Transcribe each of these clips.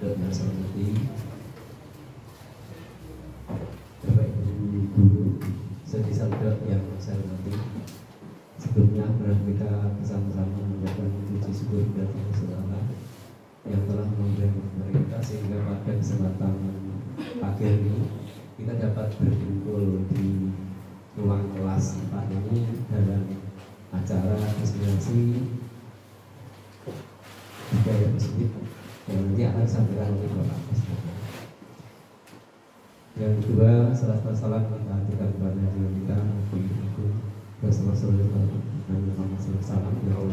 dan yang saya hormati Bapak Ibu Guru Sedi Saldo yang saya hormati. Sebelumnya kita bersama-sama mengucapkan puji syukur kepada Allah yang telah memberikan kepada kita sehingga pada kesempatan pagi ini kita dapat berkumpul di ruang kelas 4 ini dalam acara inspirasi budaya positif yang nanti akan disampaikan oleh Bapak Presiden. Yang kedua, salam kita aturkan kepada Nabi kita Rasulullah SAW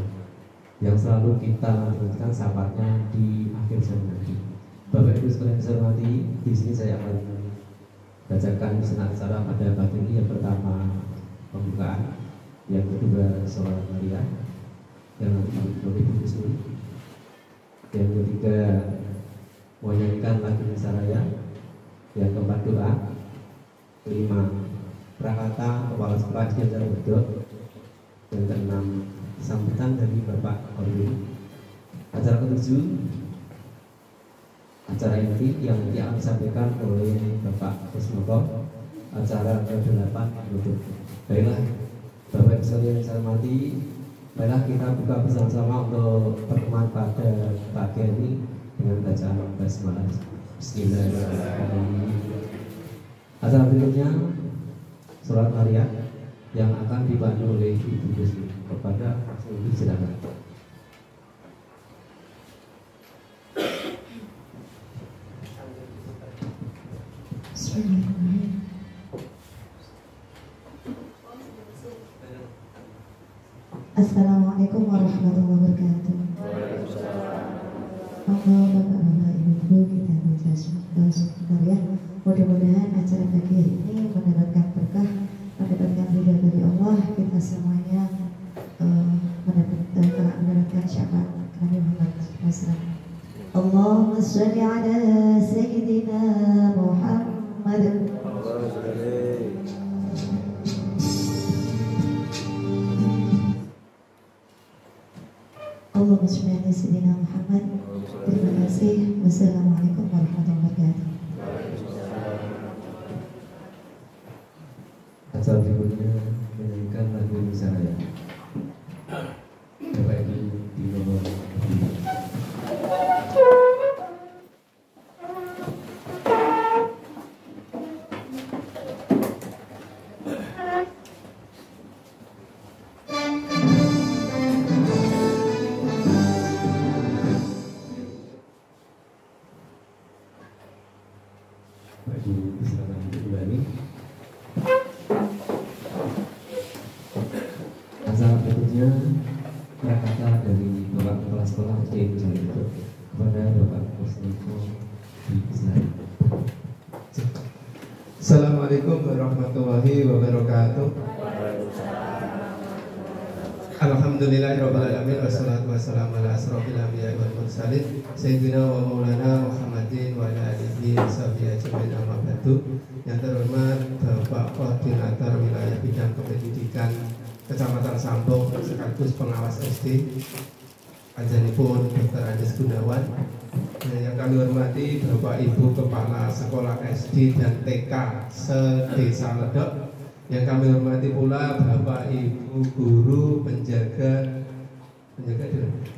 yang selalu kita lanjutkan sahabatnya di akhir zaman nanti. Bapak Ibu sekalian saya hormati, di sini saya akan bacakan senang acara pada pagi ini. Yang pertama pembukaan, yang kedua sholat Maria, yang lebih khusus, yang ketiga menyanyikan lagu Nasaraya, yang keempat doa, kelima prakata kepala sekolah SD Jalan Bedok, yang keenam sambutan dari Bapak Orwin. Acara ketujuh, acara inti yang nanti akan disampaikan oleh Bapak Kusmoko. Acara ke-8 menutup. Baiklah Bapak Ibu sekalian saya hormati, baiklah kita buka bersama-sama untuk pertemuan pada pagi ini dengan bacaan basmalah. Bismillahirrahmanirrahim. Acara berikutnya sholat Maria yang akan dibantu oleh Ibu Gusmi. Kepada Ibu silakan. Bismillahirrahmanirrahim. Assalamualaikum warahmatullahi wabarakatuh. Bapak-bapak, ibu-ibu, kita baca sebentar ya. Mudah-mudahan acara pagi ini mendapatkan berkah, mendapatkan ridha dari Allah. Kita semuanya mendapatkan syafaat Nabi Muhammad SAW. Allahumma sholli ala Sayyidina Muhammad. Allahumma sholli ala Sayyidina Muhammad. Terima kasih. Wassalamualaikum warahmatullahi wabarakatuh. Acara berikutnya menyanyikan lagu Nasaraya. Bapak Ibu di nomor prakata dari Bapak Kepala Sekolah SD Jalan Bedok kepada Bapak Kusniko di Islam. Assalamualaikum warahmatullahi wabarakatuh. Alhamdulillahirabbil alamin wassalatu wassalamu ala asrofil anbiya'i wal mursalin sayyidina wa maulana Muhammadin wa ala alihi washabihi ajmain, amma ba'du. Yang terhormat Bapak Koordinator Wilayah Bidang Kependidikan Kecamatan Sambong sekaligus pengawas SD Panjenenganipun Dr. Andes Gunawan. Yang kami hormati Bapak Ibu Kepala Sekolah SD dan TK se-Desa Ledok. Yang kami hormati pula Bapak Ibu Guru penjaga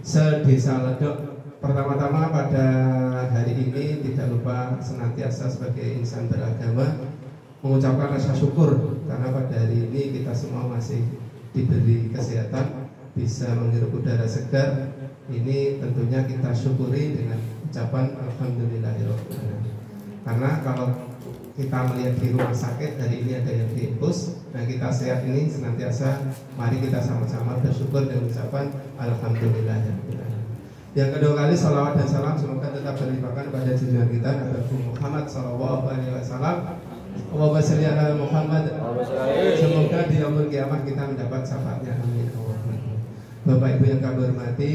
se-Desa Ledok. Pertama-tama pada hari ini tidak lupa senantiasa sebagai insan beragama mengucapkan rasa syukur karena pada hari ini kita semua masih diberi kesehatan, bisa menghirup udara segar. Ini tentunya kita syukuri dengan ucapan alhamdulillahirobbilalamin. Karena kalau kita melihat di rumah sakit hari ini ada yang diimpus, nah kita sehat ini senantiasa mari kita sama-sama bersyukur dengan ucapan alhamdulillahirobbilalamin. Yang kedua kali salawat dan salam semoga tetap terlimpahkan pada junjungan kita Nabi Muhammad SAW. Allahumma sholli ala Muhammad. Semoga di yaumul kiamah kita mendapat syafaatnya, amin. Bapak Ibu yang kami hormati,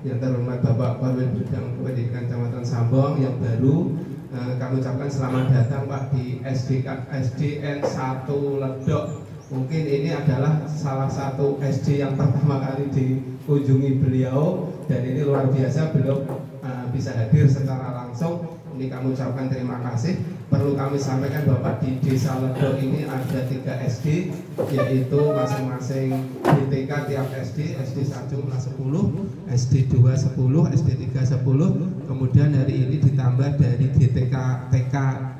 yang terhormat Bapak Orwin Bidang Pendidikan Kecamatan Sambong yang baru, kami ucapkan selamat datang Pak di SDN 1 Ledok. Mungkin ini adalah salah satu SD yang pertama kali dikunjungi beliau dan ini luar biasa, belum bisa hadir secara langsung. Ini kami ucapkan terima kasih. Perlu kami sampaikan Bapak, di Desa Ledok ini ada 3 SD, yaitu masing-masing DTK tiap SD, SD 1 kelas 10, SD 2 10, SD 3 10. Kemudian hari ini ditambah dari DTK TK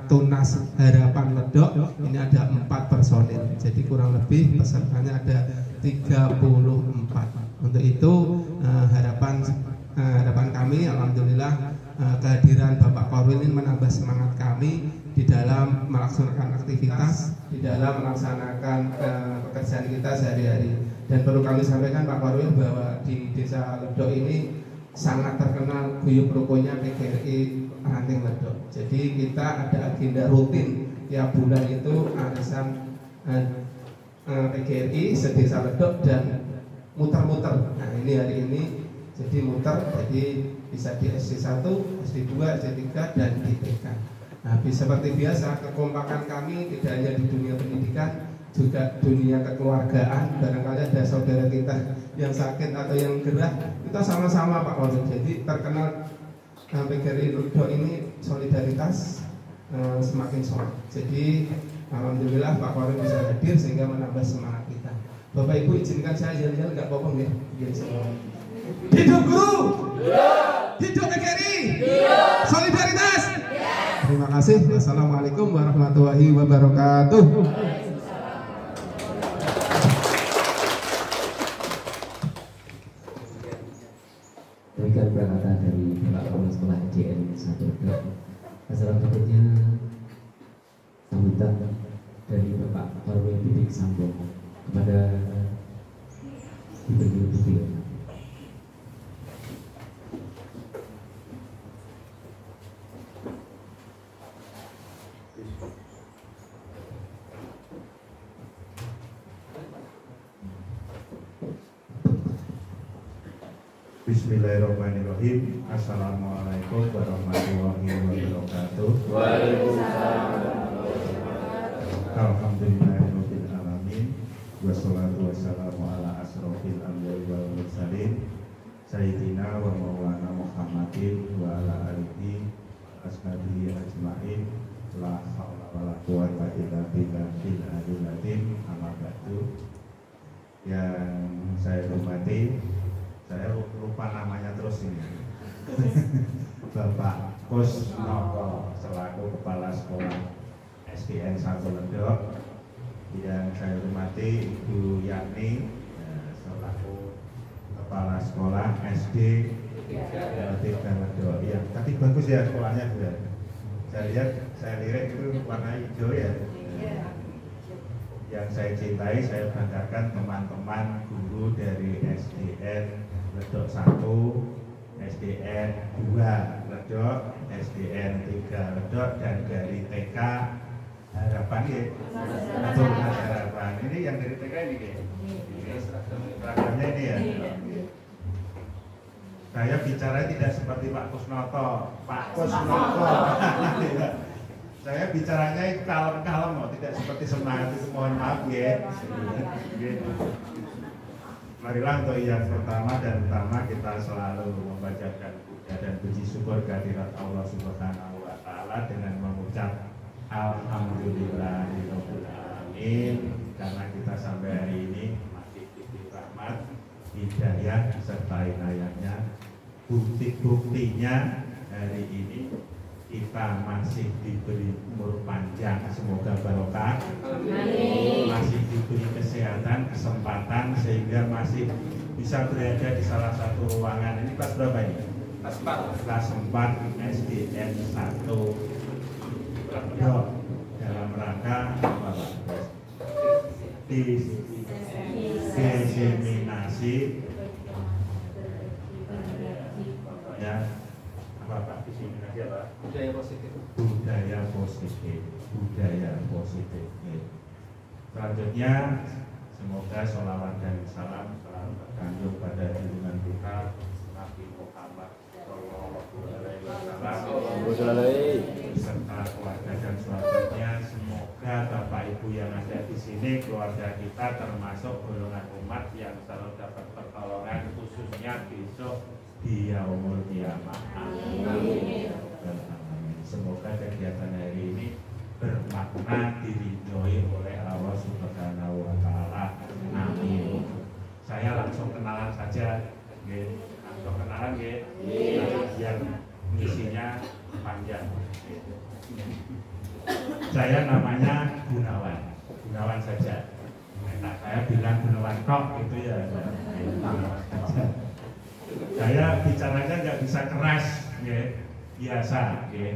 Tunas Harapan Ledok, ini ada 4 personil. Jadi kurang lebih pesertanya ada 34. Untuk itu harapan kami, alhamdulillah, kehadiran Bapak Korwil ini menambah semangat kami di dalam melaksanakan aktivitas, di dalam melaksanakan pekerjaan kita sehari-hari. Dan perlu kami sampaikan Pak Korwil bahwa di Desa Ledok ini sangat terkenal guyub rukunnya PGRI Ranting Ledok. Jadi kita ada agenda rutin tiap bulan itu arisan PGRI sedesa Ledok dan muter-muter. Nah ini hari ini jadi muter, jadi bisa di SD 1, SD 2, SD 3 dan di TK. Nah, seperti biasa kekompakan kami tidak hanya di dunia pendidikan, juga dunia kekeluargaan. Barangkali ada saudara kita yang sakit atau yang gerah, kita sama-sama Pak Korwil. Jadi terkenal PGRI Ledok ini solidaritas semakin solid. Jadi alhamdulillah Pak Korwil bisa hadir sehingga menambah semangat kita. Bapak Ibu izinkan saya jalan-jalan, nggak apa-apa ya? Hidup guru, hidup PGRI, solidaritas. Terima kasih. Wassalamualaikum warahmatullahi wabarakatuh. Demikian perkataan dari Bapak Kepala Sekolah EJN 1 Ledok. Acara berikutnya sambutan dari Bapak Korwil Bidik Sambung kepada Ibu Bupati. Bismillahirrahmanirrahim. Assalamualaikum warahmatullahi wabarakatuh. Alhamdulillahirabbil alamin. Wassalatu wassalamu ala asrofil anbiya'i wal mursalin sayyidina wa maulana Muhammadin wa ala alihi ashabihi ajmain. La haula wala quwwata illa billahil aliyyil azim. Amma ba'du. Yang saya hormati, saya lupa namanya terus ini, Bapak Kusnoko selaku Kepala Sekolah SDN 1 Ledok. Yang saya hormati Ibu Yani selaku Kepala Sekolah SD 3 Ledok. Ya, tadi bagus ya sekolahnya Bu. Saya lihat, saya lirik itu warna hijau ya. Yang saya cintai, saya banggakan teman-teman guru dari SDN Ledok 1, SDN 2 Ledok, SDN 3 Ledok, dan dari TK Harapan ya. Betul, Harapan. Ini yang dari TK ini ya. Seragamnya ini ya. Saya bicara tidak seperti Pak Kusnoto. Pak Kusnoto. Saya bicaranya kalem-kalem loh, tidak seperti semangat itu, mohon maaf ya. Marilah untuk yang pertama dan utama kita selalu membacakan puja dan puji syukur kehadirat Allah Subhanahu wa taala dengan mengucap alhamdulillahirabbil alamin, karena kita sampai hari ini masih diberi rahmat, hidayah serta inayahnya. Bukti-buktinya hari ini kita masih diberi umur panjang, semoga barokah. Masih diberi kesehatan, kesempatan, sehingga masih bisa berada di salah satu ruangan. Ini kelas berapa ini? Kelas 4. Kelas 4 SDN 1 Ledok, dalam rangka apa Pak? Diseminasi ya, apa Pak? Diseminasi apa? Budaya positif. Budaya positif. Budaya positif. Selanjutnya, semoga sholawat dan salam selalu terganjung pada junjungan kita Nabi Muhammad SAW serta keluarga dan sahabatnya. Semoga Bapak Ibu yang ada di sini, keluarga kita termasuk golongan umat yang selalu dapat pertolongan, khususnya besok di yaumul qiyamah. Amin. Semoga kegiatan hari ini bermakna diridhoi oleh Allah Subhanahu wa taala. Amin. Saya langsung kenalan saja, nggih. Langsung kenalan nggih. Yang misinya panjang. Saya namanya Gunawan saja. Nah, saya bilang Gunawan kok gitu ya. Saya bicaranya nggak bisa keras, nggih. Biasa, nggih.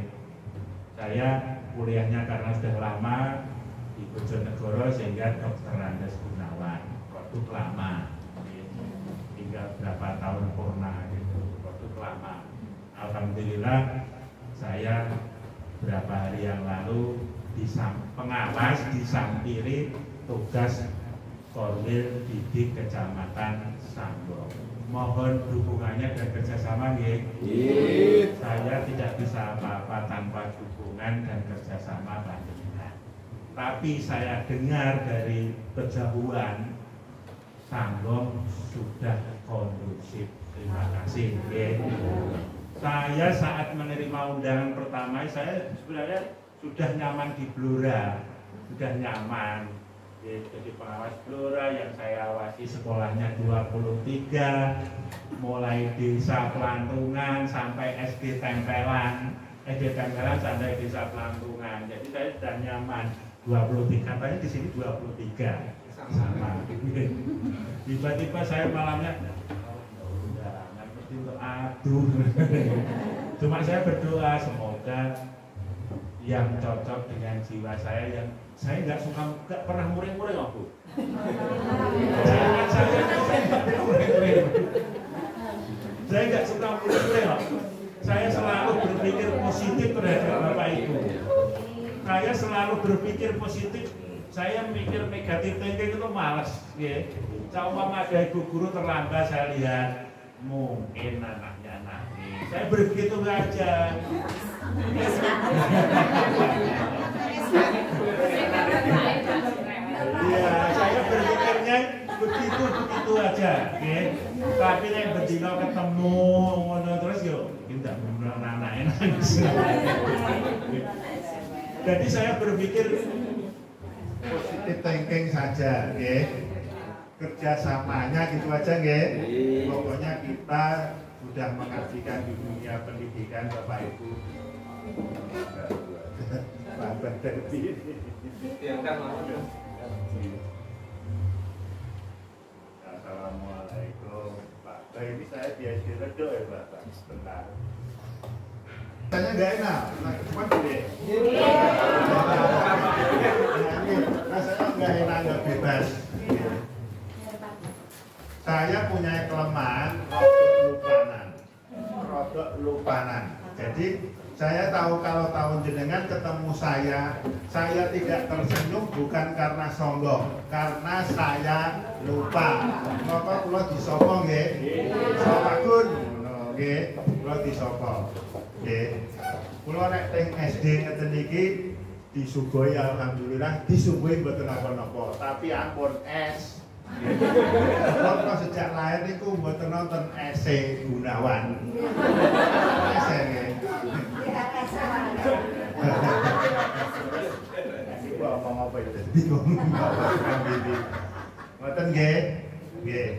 Saya kuliahnya karena sudah lama di Bojonegoro sehingga Dr. Andes Gunawan, produk lama, tinggal berapa tahun purna gitu, produk lama. Alhamdulillah saya berapa hari yang lalu pengawas disampiri tugas Korwil Didik Kecamatan Sanggong. Mohon dukungannya dan kerjasama, nggih. Saya tidak bisa apa-apa tanpa dukungan dan kerjasama panjenengan. Tapi saya dengar dari kejauhan Sanggong sudah kondusif. Terima kasih, nggih. Saya saat menerima undangan pertama, saya sebenarnya sudah nyaman di Blora, sudah nyaman. Jadi pengawas Blora yang saya awasi sekolahnya 23, mulai desa Pelantungan sampai SD Tempelan sampai desa Pelantungan. Jadi saya sudah nyaman 23, katanya di sini 23 sama. Tiba-tiba saya malamnya aduh. Cuma saya berdoa semoga yang cocok dengan jiwa saya, yang saya nggak pernah muring-muring, Bu. Saya nggak suka muring-muring. Saya selalu berpikir positif terhadap Bapak Ibu. Saya selalu berpikir positif. Saya mikir negatif thinking itu malas, ya. Coba ada ibu guru terlambat, saya lihat mungkin anaknya nangis. Saya begitu aja. Iya, saya berpikirnya begitu aja, okay? Tapi yang betina ketemu ngono terus yo, tidak benar anaknya nangis. Jadi saya berpikir positif thinking saja, okay? Kerjasamanya gitu aja, okay? Pokoknya kita sudah mengabdikan di dunia pendidikan Bapak Ibu. Assalamualaikum Pak. Ini saya biasa redo ya Pak. Sebentar. Tanya nggak enak, cuma gede. Rasanya nggak enak, nggak bebas. Saya punya kelemahan rodok lupanan. Jadi saya tahu kalau tahun jenengan ketemu saya tidak tersenyum bukan karena sombong, karena saya lupa. Maka kula disapa nggih? Sampun nggih, kula disapa. Nggih. Kula nek teng SD ngeten iki disuguhi alhamdulillah, disuguhi mboten napa-napa, tapi ampun es. Kalau sejak lahir itu mboten nonton SC Gunawan. SC nggih. Ngomong apa ya tadi? Ngoten nggih. Nggih.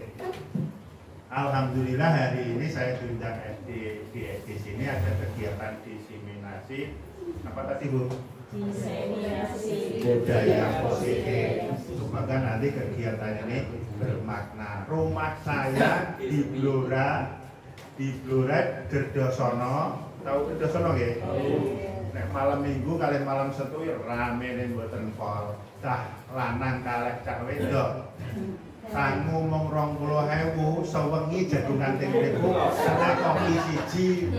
Alhamdulillah hari ini saya diundang di SD sini ada kegiatan diseminasi apa tadi Bu? Diseminasi budaya positif. Semoga nanti kegiatan ini bermakna. Rumah saya di Blora Gerdosono. Tahu Gerdosono nggih? Nek malam Minggu kalian malam Setu rame ning mboten pol. Cah lanang kalih cah wedok. Sangu mung 20.000 sewengi jagungan teng mriku ana kopi siji.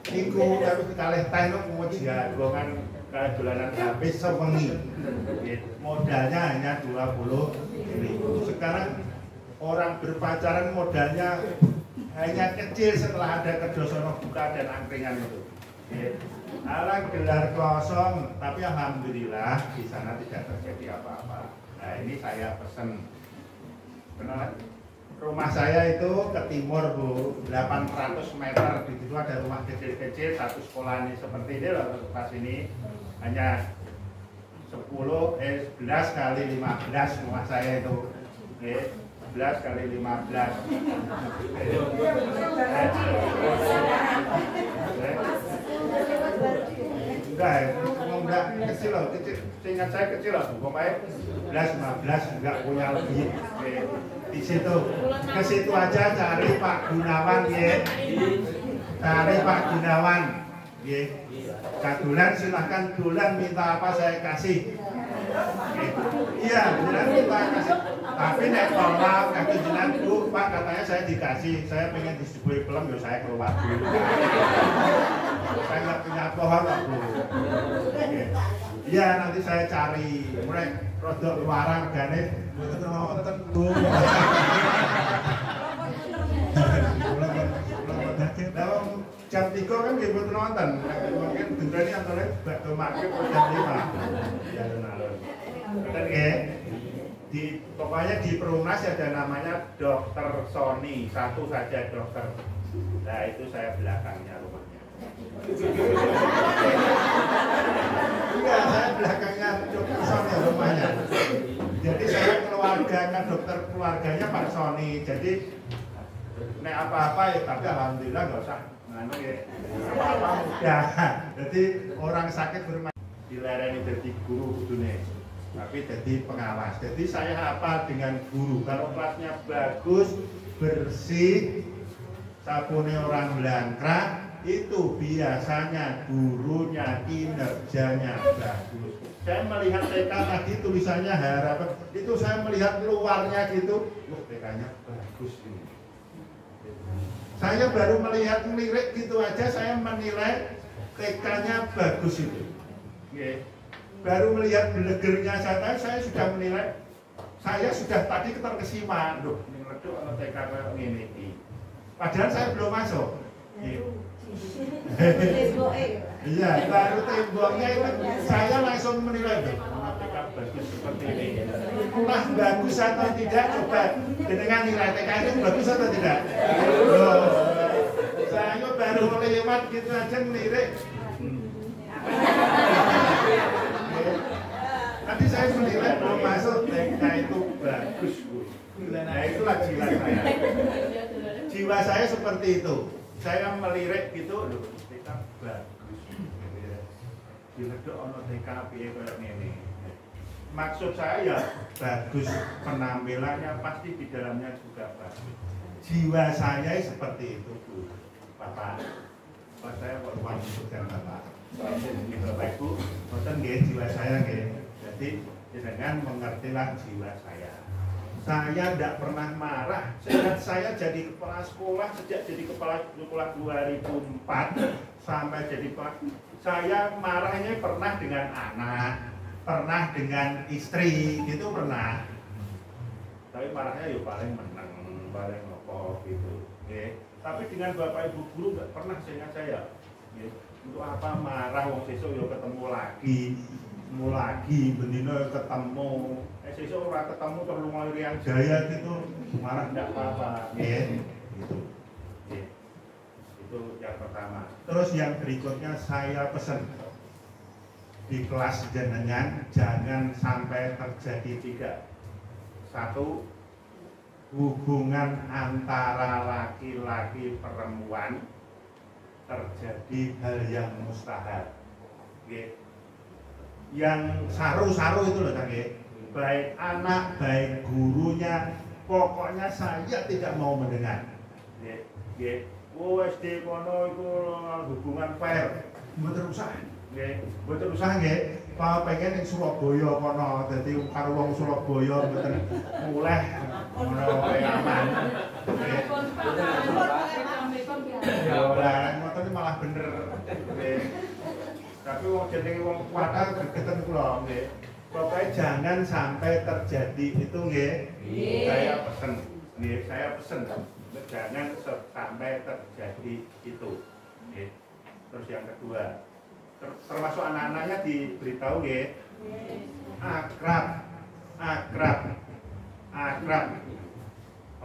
Niku tapi kalih teh niku jagongan kalih dolanan habis sewengi. Modalnya hanya 20.000. Sekarang orang berpacaran modalnya hanya kecil setelah ada Gerdosono buka dan angkringan itu. Alang gelar kosong, tapi alhamdulillah di sana tidak terjadi apa-apa. Nah ini saya pesen, kenalan? Rumah saya itu ke timur Bu, 800 meter. Di situ ada rumah kecil-kecil, satu sekolah ini seperti ini loh, pas ini hanya 11 kali 15 rumah saya itu. Oke, 11 kali 15. Enggak kecil loh, seingat saya kecil loh, pokoknya 11, 15 enggak punya lebih. Oke. Di situ, ke situ aja cari Pak Gunawan ya, cari Pak Gunawan ya. Kadulan silahkan dolan minta apa saya kasih. Iya beneran minta kasih. Tapi nek tolak kaki jenengan Bu Pak katanya saya dikasih, saya pengen disuguhi film ya saya keluar dulu. Saya nggak punya pohon kok Bu. Iya nanti saya cari, mulai rodok luaran regane mboten wonten Bu. Jam 3 kan nggih mboten wonten. Mungkin durane antara bakdo magrib jam 5. Ya benar. Betul nggih? Pokoknya di Perumnas ada namanya Dokter Sony, satu saja dokter. Nah itu saya belakangnya rumahnya. Enggak, saya belakangnya Dokter Sony rumahnya. Jadi saya keluarganya dokter keluarganya Pak Sony. Jadi nek apa-apa ya tapi alhamdulillah nggak usah nganu ya. Apa-apa mudah. Jadi orang sakit bermain dilereni jadi guru kudune. Tapi jadi pengawas. Jadi saya hafal dengan guru. Kalau kelasnya bagus, bersih, sabunnya orang belangkrak, itu biasanya gurunya kinerjanya bagus. Saya melihat TK tadi tulisannya harapan, itu saya melihat luarnya gitu, loh TK-nya bagus ini. Saya baru melihat lirik gitu aja, saya menilai TK-nya bagus itu. Okay. Baru melihat belegernya saya sudah menilai, saya sudah tadi terkesima, loh ini leduk atau TK kayak ini. Padahal saya belum masuk. Iya, baru temboknya itu saya langsung menilai tuh. TK bagus seperti ini. Entah bagus atau tidak, coba dengan nilai TK itu bagus atau tidak. Loh, saya baru lewat gitu aja melirik. Tadi saya menilai belum masuk TK itu bagus Bu. Nah itulah jiwa saya. Jiwa saya seperti itu. Saya melirik gitu loh, TK bagus. Dileduk ono TK piye koyo ngene. Maksud saya ya bagus, penampilannya pasti di dalamnya juga bagus. Jiwa saya seperti itu Bu. Bapak saya kok luar dan Bapak. Bapak Ibu, ngoten nggih jiwa saya nggih. Jadi dengan mengertilah jiwa saya. Saya tidak pernah marah. Sejak saya jadi kepala sekolah, sejak jadi kepala sekolah 2004 sampai jadi kepala, saya marahnya pernah dengan anak, pernah dengan istri, gitu pernah. Tapi marahnya ya paling menang, paling ngopo gitu. Okay. Tapi dengan bapak ibu guru nggak pernah seingat saya. Okay. Untuk apa marah? Wong sesuk ya ketemu lagi, bendino ketemu. Sesuk ora ketemu terus lunga Irian Jaya gitu, marah ndak apa-apa, nggih. Gitu. Nggih. Itu yang pertama. Terus yang berikutnya saya pesan di kelas jenengan jangan sampai terjadi 3. 1, hubungan antara laki-laki perempuan terjadi hal yang mustahil. Nggih. Yang saru-saru itu loh nggih. Baik anak, baik gurunya, pokoknya saya tidak mau mendengar. Nggih. SD kono iku hubungan fair, mboten usah. Nggih, mboten usah nggih. Pengen ning Surabaya kono, dadi karo wong Surabaya mboten muleh ngono wae aman. Nggih. Ya ora, ngoten malah bener. Nggih. Tapi wong jenenge wong kuat gregeten kula nggih. Pokoknya jangan sampai terjadi itu nggih. Saya pesen, nggih, saya pesen jangan sampai terjadi itu. Nggih. Terus yang kedua, termasuk anak-anaknya diberitahu nggih. Akrab.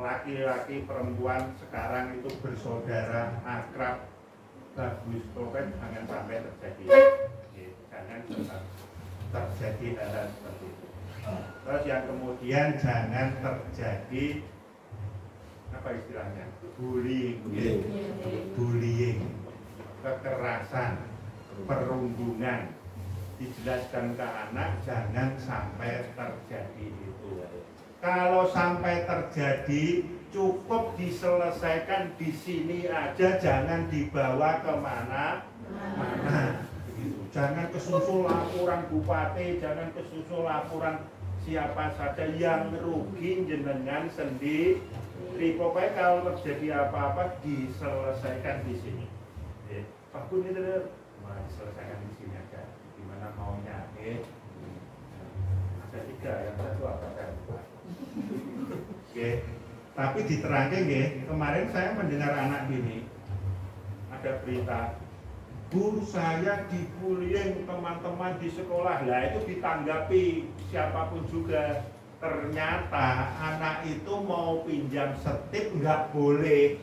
laki-laki perempuan sekarang itu bersaudara, akrab, bagus, pokoknya jangan sampai terjadi, jangan terjadi hal seperti itu. Terus yang kemudian jangan terjadi apa istilahnya, bullying, kekerasan, perundungan. Dijelaskan ke anak jangan sampai terjadi itu. Kalau sampai terjadi cukup diselesaikan di sini aja, jangan dibawa kemana-mana. Begitu. Jangan kesusul laporan bupati, jangan kesusul laporan siapa saja, yang rugi jenengan sendiri. Pokoknya kalau terjadi apa-apa diselesaikan di sini. Pak Kun itu diselesaikan di sini aja. Gimana maunya? Ada 3, yang 1 apa kan? Tapi diterangkan kemarin saya mendengar anak ini ada berita, Bu, saya dibullying teman-teman di sekolah. Lah itu ditanggapi siapapun juga. Ternyata anak itu mau pinjam setip nggak boleh.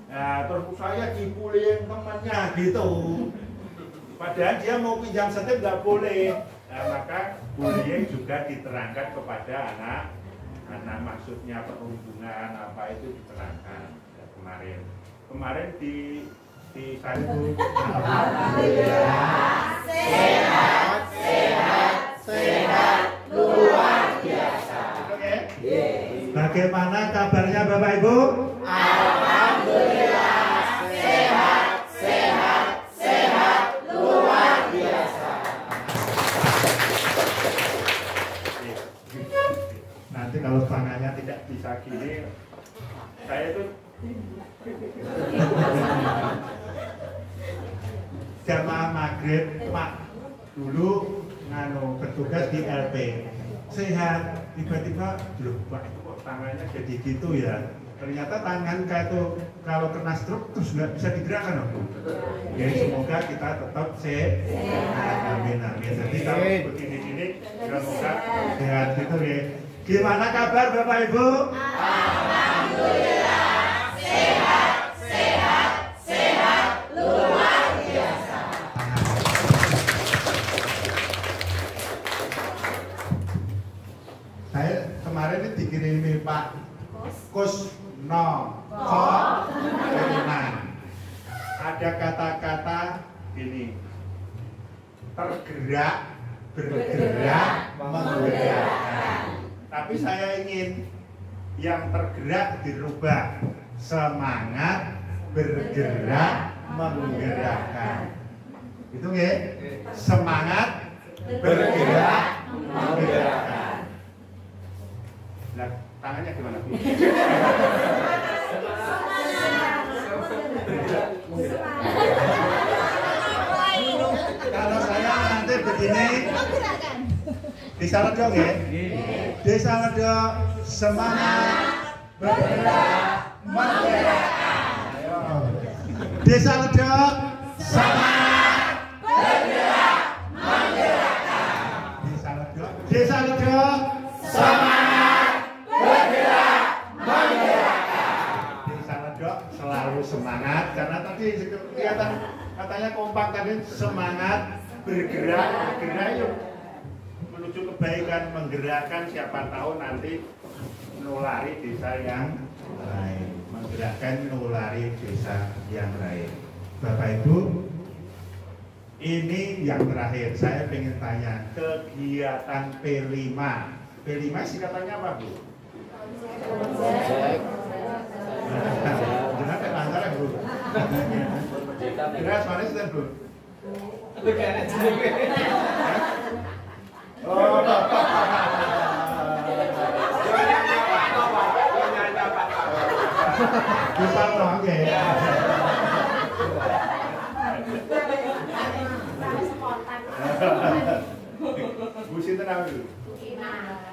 Nah, terus saya dibullying temannya gitu. Padahal dia mau pinjam setip nggak boleh. Nah, maka bullying juga diterangkan kepada anak. Maksudnya perundungan apa itu diterangkan ya, kemarin di Saribu. Alhamdulillah, sehat luar biasa. Oke. Bagaimana kabarnya Bapak Ibu? Alhamdulillah, sehat luar biasa. Nanti kalau tangannya tidak bisa gini, saya itu jamaah maghrib Pak dulu bertugas di LP sehat, tiba-tiba loh Pak itu kok tangannya jadi gitu ya. Ternyata tangan kayak itu kalau kena stroke terus nggak bisa digerakkan loh. Ya semoga kita tetap sehat. Amin. Jadi kalau begini-gini semoga sehat gitu ya. Gimana kabar Bapak Ibu? Alhamdulillah, sehat luar biasa. Saya kemarin ini dikirimi Pak Kusno ada kata-kata ini, tergerak, bergerak, menggerakkan. Tapi saya ingin yang tergerak dirubah, semangat, bergerak, menggerakkan. Itu ya, semangat, bergerak, menggerakkan. Nah, tangannya gimana Bu? Kalau saya nanti begini, disalah dong ya. Disalah dong, semangat, bergerak, menggerakkan. Disalah dong, semangat, bergerak, menggerakkan. Disalah dong, semangat, bergerak, menggerakkan. Disalah dong, selalu semangat karena tadi kelihatan katanya kompak tadi, semangat, bergerak yuk menuju kebaikan, menggerakkan, siapa tahu nanti nulari desa yang lain, menggerakkan nulari desa yang lain. Bapak Ibu, ini yang terakhir saya ingin tanya, kegiatan P5 singkatannya apa Bu? Jangan kayak lancar ya Bu. Beras manis dan Bu. Oh, bisa dong, oke. Bu sinten apa Bu?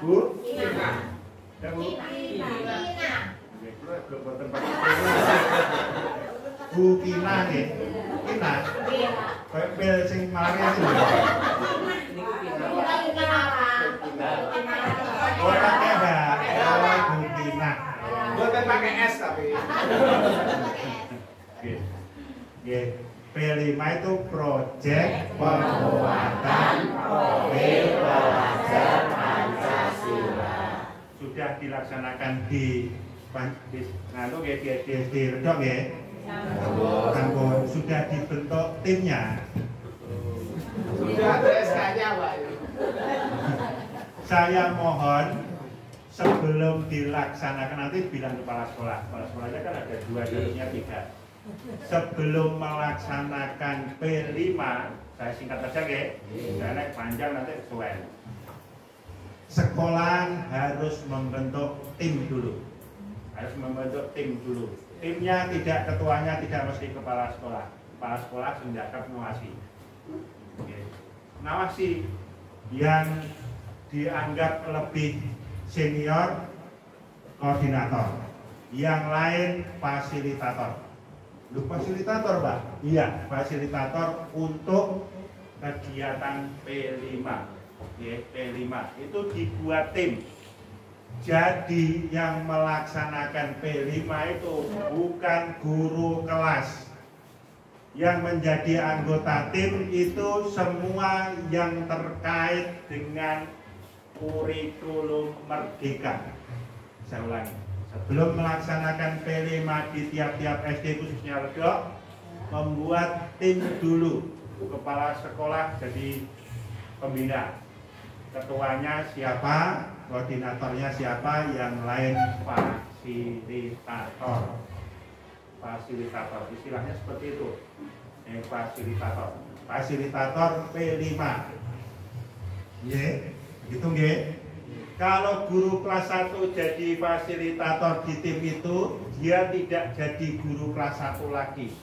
Bu? Ya Bu? Bu Kina nih. Kina. Kayak bel sing malaria sih. Oh, kakek Mbak. Bu Kina. Bukan pakai es tapi. P5 itu proyek penguatan profil pelajar Pancasila. Sudah dilaksanakan di Redok ya. Sudah dibentuk timnya. Sudah ada SK-nya, Pak. Saya mohon sebelum dilaksanakan nanti bilang kepala sekolah. Kepala sekolahnya kan ada 2, jalurnya 3. Sebelum melaksanakan P5, saya singkat saja ya, karena panjang nanti sesuai. Sekolah harus membentuk tim dulu. Timnya tidak, ketuanya tidak mesti kepala sekolah. Kepala sekolah senjata mengawasi. Ngawasi yang dianggap lebih senior koordinator, yang lain fasilitator. Lu fasilitator, Pak? Iya, fasilitator untuk kegiatan P5. P5 itu dibuat tim. Jadi yang melaksanakan P5 itu bukan guru kelas. Yang menjadi anggota tim itu semua yang terkait dengan kurikulum merdeka. Saya ulangi. Sebelum melaksanakan P5 di tiap-tiap SD khususnya Redok, membuat tim dulu. Kepala sekolah jadi pembina. Ketuanya siapa, koordinatornya siapa, yang lain fasilitator. Fasilitator, istilahnya seperti itu. Fasilitator P5. Begitu nggih? Kalau guru kelas 1 jadi fasilitator di tim itu, dia tidak jadi guru kelas 1 lagi.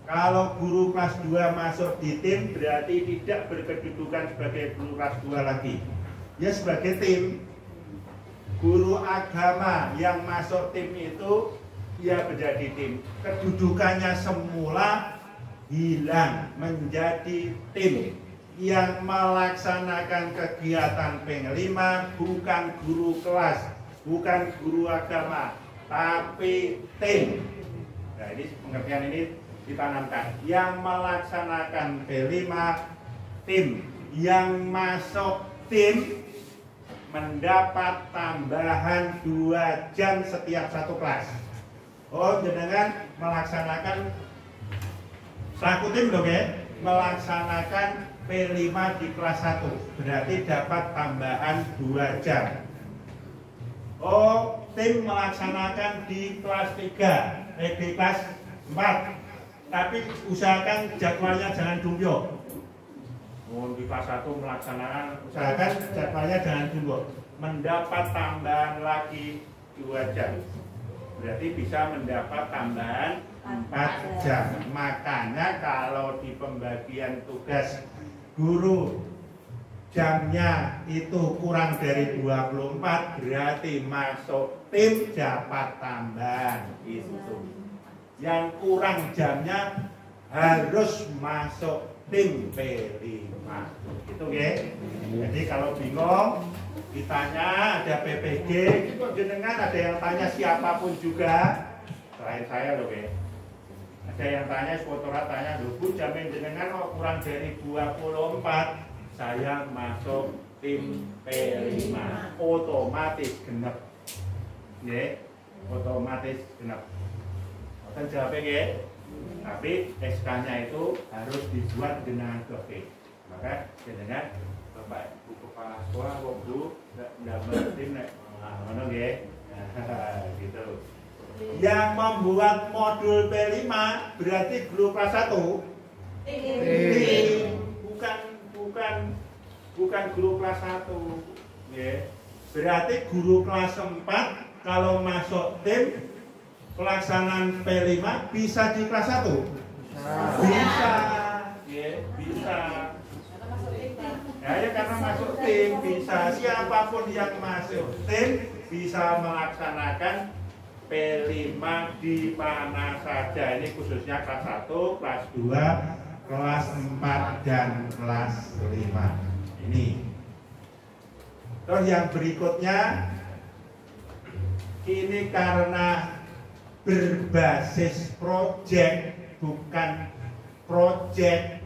Kalau guru kelas 2 masuk di tim, berarti tidak berkedudukan sebagai guru kelas 2 lagi. Ya sebagai tim. Guru agama yang masuk tim itu, dia menjadi tim. Kedudukannya semula hilang menjadi tim. Yang melaksanakan kegiatan P5 bukan guru kelas, bukan guru agama, tapi tim. Nah ini pengertian ini ditanamkan. Yang melaksanakan P5 tim, yang masuk tim mendapat tambahan 2 jam setiap satu kelas. Oh, dengan melaksanakan selaku tim dong ya, melaksanakan P5 di kelas 1 berarti dapat tambahan 2 jam. Oh, tim melaksanakan di kelas 3, di kelas 4, tapi usahakan jadwalnya jangan dumbyo. Oh, di kelas 1 melaksanakan, usahakan jadwalnya jangan dumbyo. Mendapat tambahan lagi 2 jam. Berarti bisa mendapat tambahan 4 jam. Makanya kalau di pembagian tugas guru jamnya itu kurang dari 24, berarti masuk tim dapat tambahan itu. Yang kurang jamnya harus masuk tim P5. Itu ya. Jadi kalau bingung ditanya ada PPG, itu jenengan ada yang tanya siapapun juga selain saya loh ya. Ada yang tanya, Spotorat tanya, loh Bu, jamin jenengan kok kurang dari 24, saya masuk tim P5, otomatis genep. Ya, otomatis genep. Akan jawabnya ya. Tapi SK-nya itu harus dibuat dengan doke. Maka jenengan Bapak Ibu Kepala Sekolah, Bu, nggak tim nek ngono nggih. Gitu. Yang membuat modul P5 berarti guru kelas 1 bukan guru kelas 1 ya. Berarti guru kelas 4 kalau masuk tim pelaksanaan P5 bisa di kelas 1? Bisa ya, bisa ya, karena masuk tim bisa. Siapapun yang masuk tim bisa melaksanakan P5 di mana saja. Ini khususnya kelas 1, kelas 2, kelas 4, dan kelas 5. Ini. Terus yang berikutnya Ini karena berbasis proyek, bukan proyek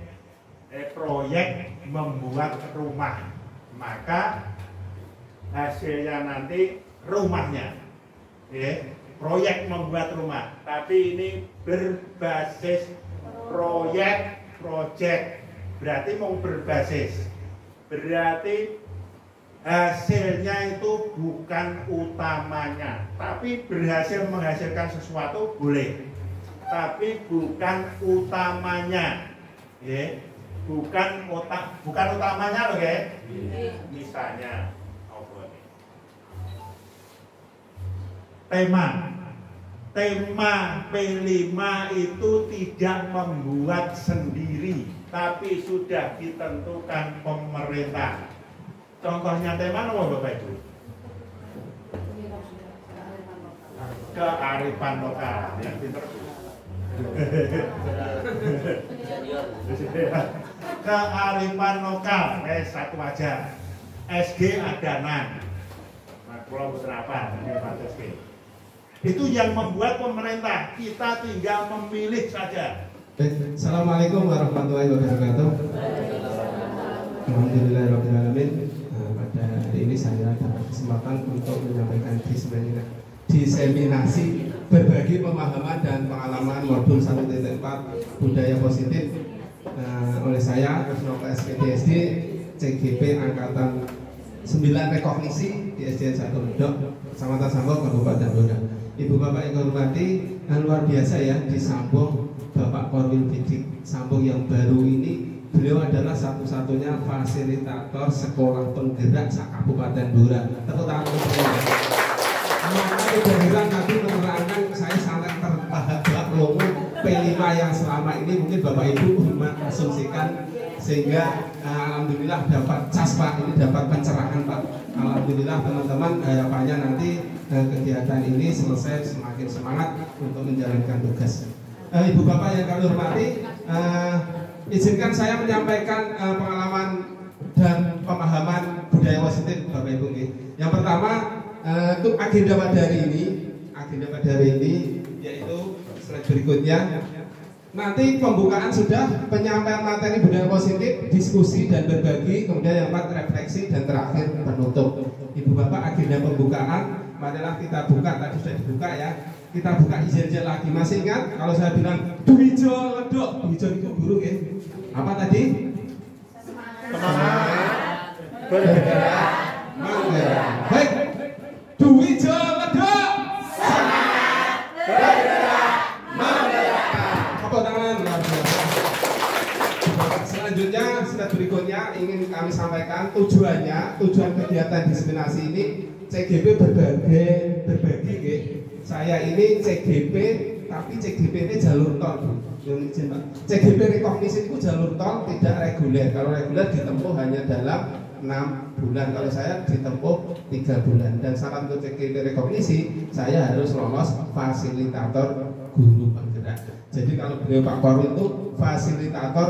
membuat rumah, maka hasilnya nanti rumahnya, ya, proyek membuat rumah, tapi ini berbasis proyek, berarti mau berbasis, berarti hasilnya itu bukan utamanya, tapi berhasil menghasilkan sesuatu boleh, tapi bukan utamanya, ya. bukan utamanya loh, ya. Misalnya tema P5 itu tidak membuat sendiri, tapi sudah ditentukan pemerintah. Contohnya tema apa Bapak Ibu? Kearifan lokal. Yang pinter. Kearifan lokal, satu aja. SG ada 6. Nah, Pulau Putrapan, ini Pak SG. Itu yang membuat pemerintah, kita tinggal memilih saja. Assalamualaikum warahmatullahi wabarakatuh. Alhamdulillahirrahmanirrahim. Pada hari ini saya dapat kesempatan untuk menyampaikan diseminasi berbagi pemahaman dan pengalaman modul 1.4 budaya positif oleh saya Kusnoko SPDSD CGP Angkatan 9 Rekognisi di SDN 1 Ledok, Kecamatan Sambong, Kabupaten Blora. Ibu Bapak yang hormati, luar biasa ya di Sambong, Bapak Korwil Bidik Sambong yang baru ini, beliau adalah satu-satunya fasilitator sekolah penggerak Kabupaten Blora. Tepuk tangan untuk beliau. Maka kehadiran tadi menerangkan saya sangat terbahak lomo P5 yang selama ini mungkin Bapak Ibu mengasumsikan, sehingga alhamdulillah dapat cas Pak, ini dapat pencerahan Pak. Alhamdulillah teman-teman, harapannya nanti kegiatan ini selesai semakin semangat untuk menjalankan tugas. Ibu Bapak yang kami hormati, izinkan saya menyampaikan pengalaman dan pemahaman budaya positif Bapak Ibu. Yang pertama, untuk agenda pada hari ini yaitu slide berikutnya. Nanti pembukaan sudah, penyampaian materi budaya positif, diskusi dan berbagi, kemudian yang keempat refleksi, dan terakhir penutup. Ibu Bapak, agenda pembukaan, marilah kita buka, tadi sudah dibuka ya. Kita buka izin lagi. Masih ingat kalau saya bilang Duwijo Ledok, Duwijo itu guru ya. Apa tadi? Semangat bergerak menggerak. Baik, Duwijo Ledok, semangat bergerak menggerakkan. Tepuk tangan. Selanjutnya, slide berikutnya ingin kami sampaikan tujuan kegiatan diseminasi ini. CGP berbagi. Saya ini CGP, tapi CGP ini jalur tol. CGP rekognisi itu jalur tol tidak reguler. Kalau reguler ditempuh hanya dalam 6 bulan. Kalau saya ditempuh 3 bulan. Dan syarat untuk CGP rekognisi, saya harus lolos fasilitator guru penggerak. Jadi kalau beliau Pak Korwil itu fasilitator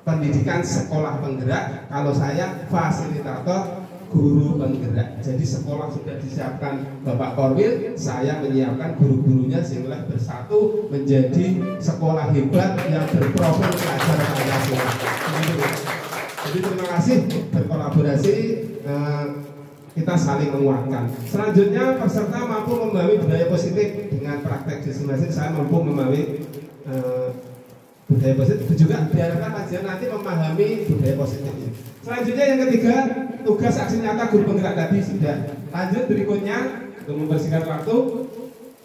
pendidikan sekolah penggerak, kalau saya fasilitator guru penggerak. Jadi sekolah sudah disiapkan Bapak Korwil, saya menyiapkan guru-gurunya sehingga bersatu menjadi sekolah hebat yang berprofil pelajar Pancasila. Jadi terima kasih berkolaborasi, kita saling menguatkan. Selanjutnya peserta mampu memahami budaya positif dengan praktek diseminasi. Saya mampu memahami budaya positif, juga diharapkan kajian nanti memahami budaya positif ini. Selanjutnya yang ketiga, tugas aksi nyata guru penggerak tadi sudah. Lanjut berikutnya untuk membersihkan waktu.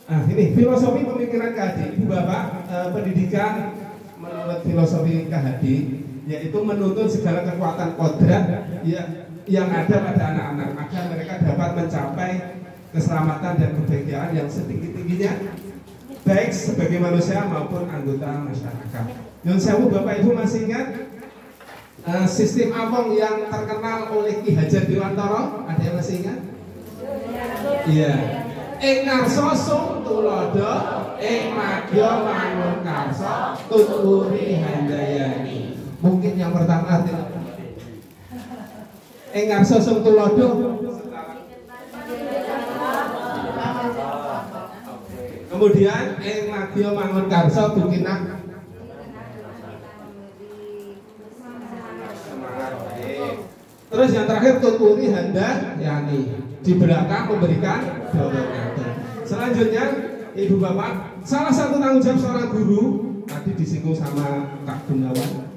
Ini filosofi pemikiran KHD. Ibu Bapak, pendidikan menurut filosofi KHD yaitu menuntut segala kekuatan kodrat yang ada pada anak-anak agar mereka dapat mencapai keselamatan dan kebahagiaan yang setinggi-tingginya, baik sebagai manusia maupun anggota masyarakat. Yang saya Bapak Ibu masih ingat sistem Among yang terkenal oleh Ki Hajar Dewantara? Ada yang masih ingat? Iya. Ing ngarsa sung tulodo, ing madya mangun karsa, tuturi handayani. Mungkin yang pertama artinya ing ngarsa sung tulodo. Kemudian ing madya mangun karsa bukinah semangat baik. Terus yang terakhir tuturi handa yani di belakang memberikan dorongan. Selanjutnya Ibu Bapak, salah satu tanggung jawab seorang guru tadi disinggung sama Kak Gunawan,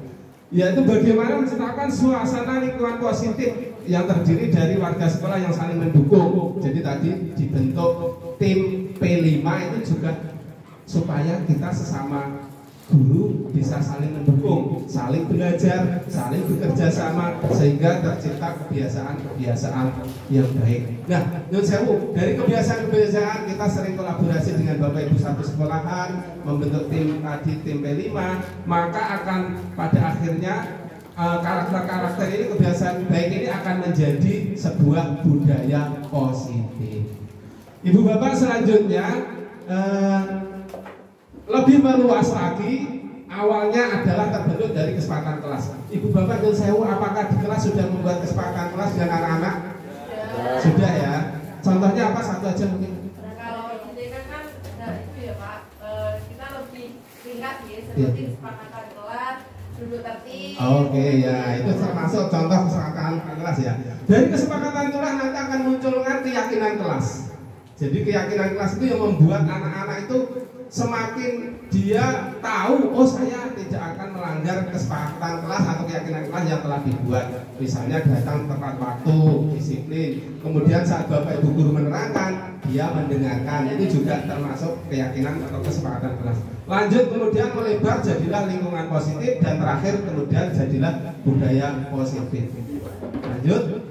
yaitu bagaimana menciptakan suasana lingkungan positif yang terdiri dari warga sekolah yang saling mendukung. Jadi tadi dibentuk tim P5 itu juga supaya kita sesama guru bisa saling mendukung, saling belajar, saling bekerja sama sehingga tercipta kebiasaan-kebiasaan yang baik. Nah, nyun sewu, dari kebiasaan-kebiasaan kita sering kolaborasi dengan Bapak Ibu satu sekolahan, membentuk tim tadi tim P5, maka akan pada akhirnya karakter-karakter ini, kebiasaan baik ini akan menjadi sebuah budaya positif. Ibu Bapak, selanjutnya lebih meluas lagi, awalnya adalah terbentuk dari kesepakatan kelas. Ibu Bapak nyun sewu, apakah di kelas sudah membuat kesepakatan kelas dengan anak-anak? Sudah ya. Contohnya apa, satu aja mungkin? Kalau di TK kan itu ya Pak, kita lebih ringkas ya, seperti kesepakatan kelas, duduk tertib. Oke ya, itu termasuk contoh kesepakatan kelas ya. Dari kesepakatan kelas nanti akan munculkan keyakinan kelas. Jadi keyakinan kelas itu yang membuat anak-anak itu semakin dia tahu, oh saya tidak akan melanggar kesepakatan kelas atau keyakinan kelas yang telah dibuat. Misalnya datang tepat waktu, disiplin. Kemudian saat Bapak Ibu guru menerangkan, dia mendengarkan. Itu juga termasuk keyakinan atau kesepakatan kelas. Lanjut kemudian melebar, jadilah lingkungan positif, dan terakhir kemudian jadilah budaya positif. Lanjut.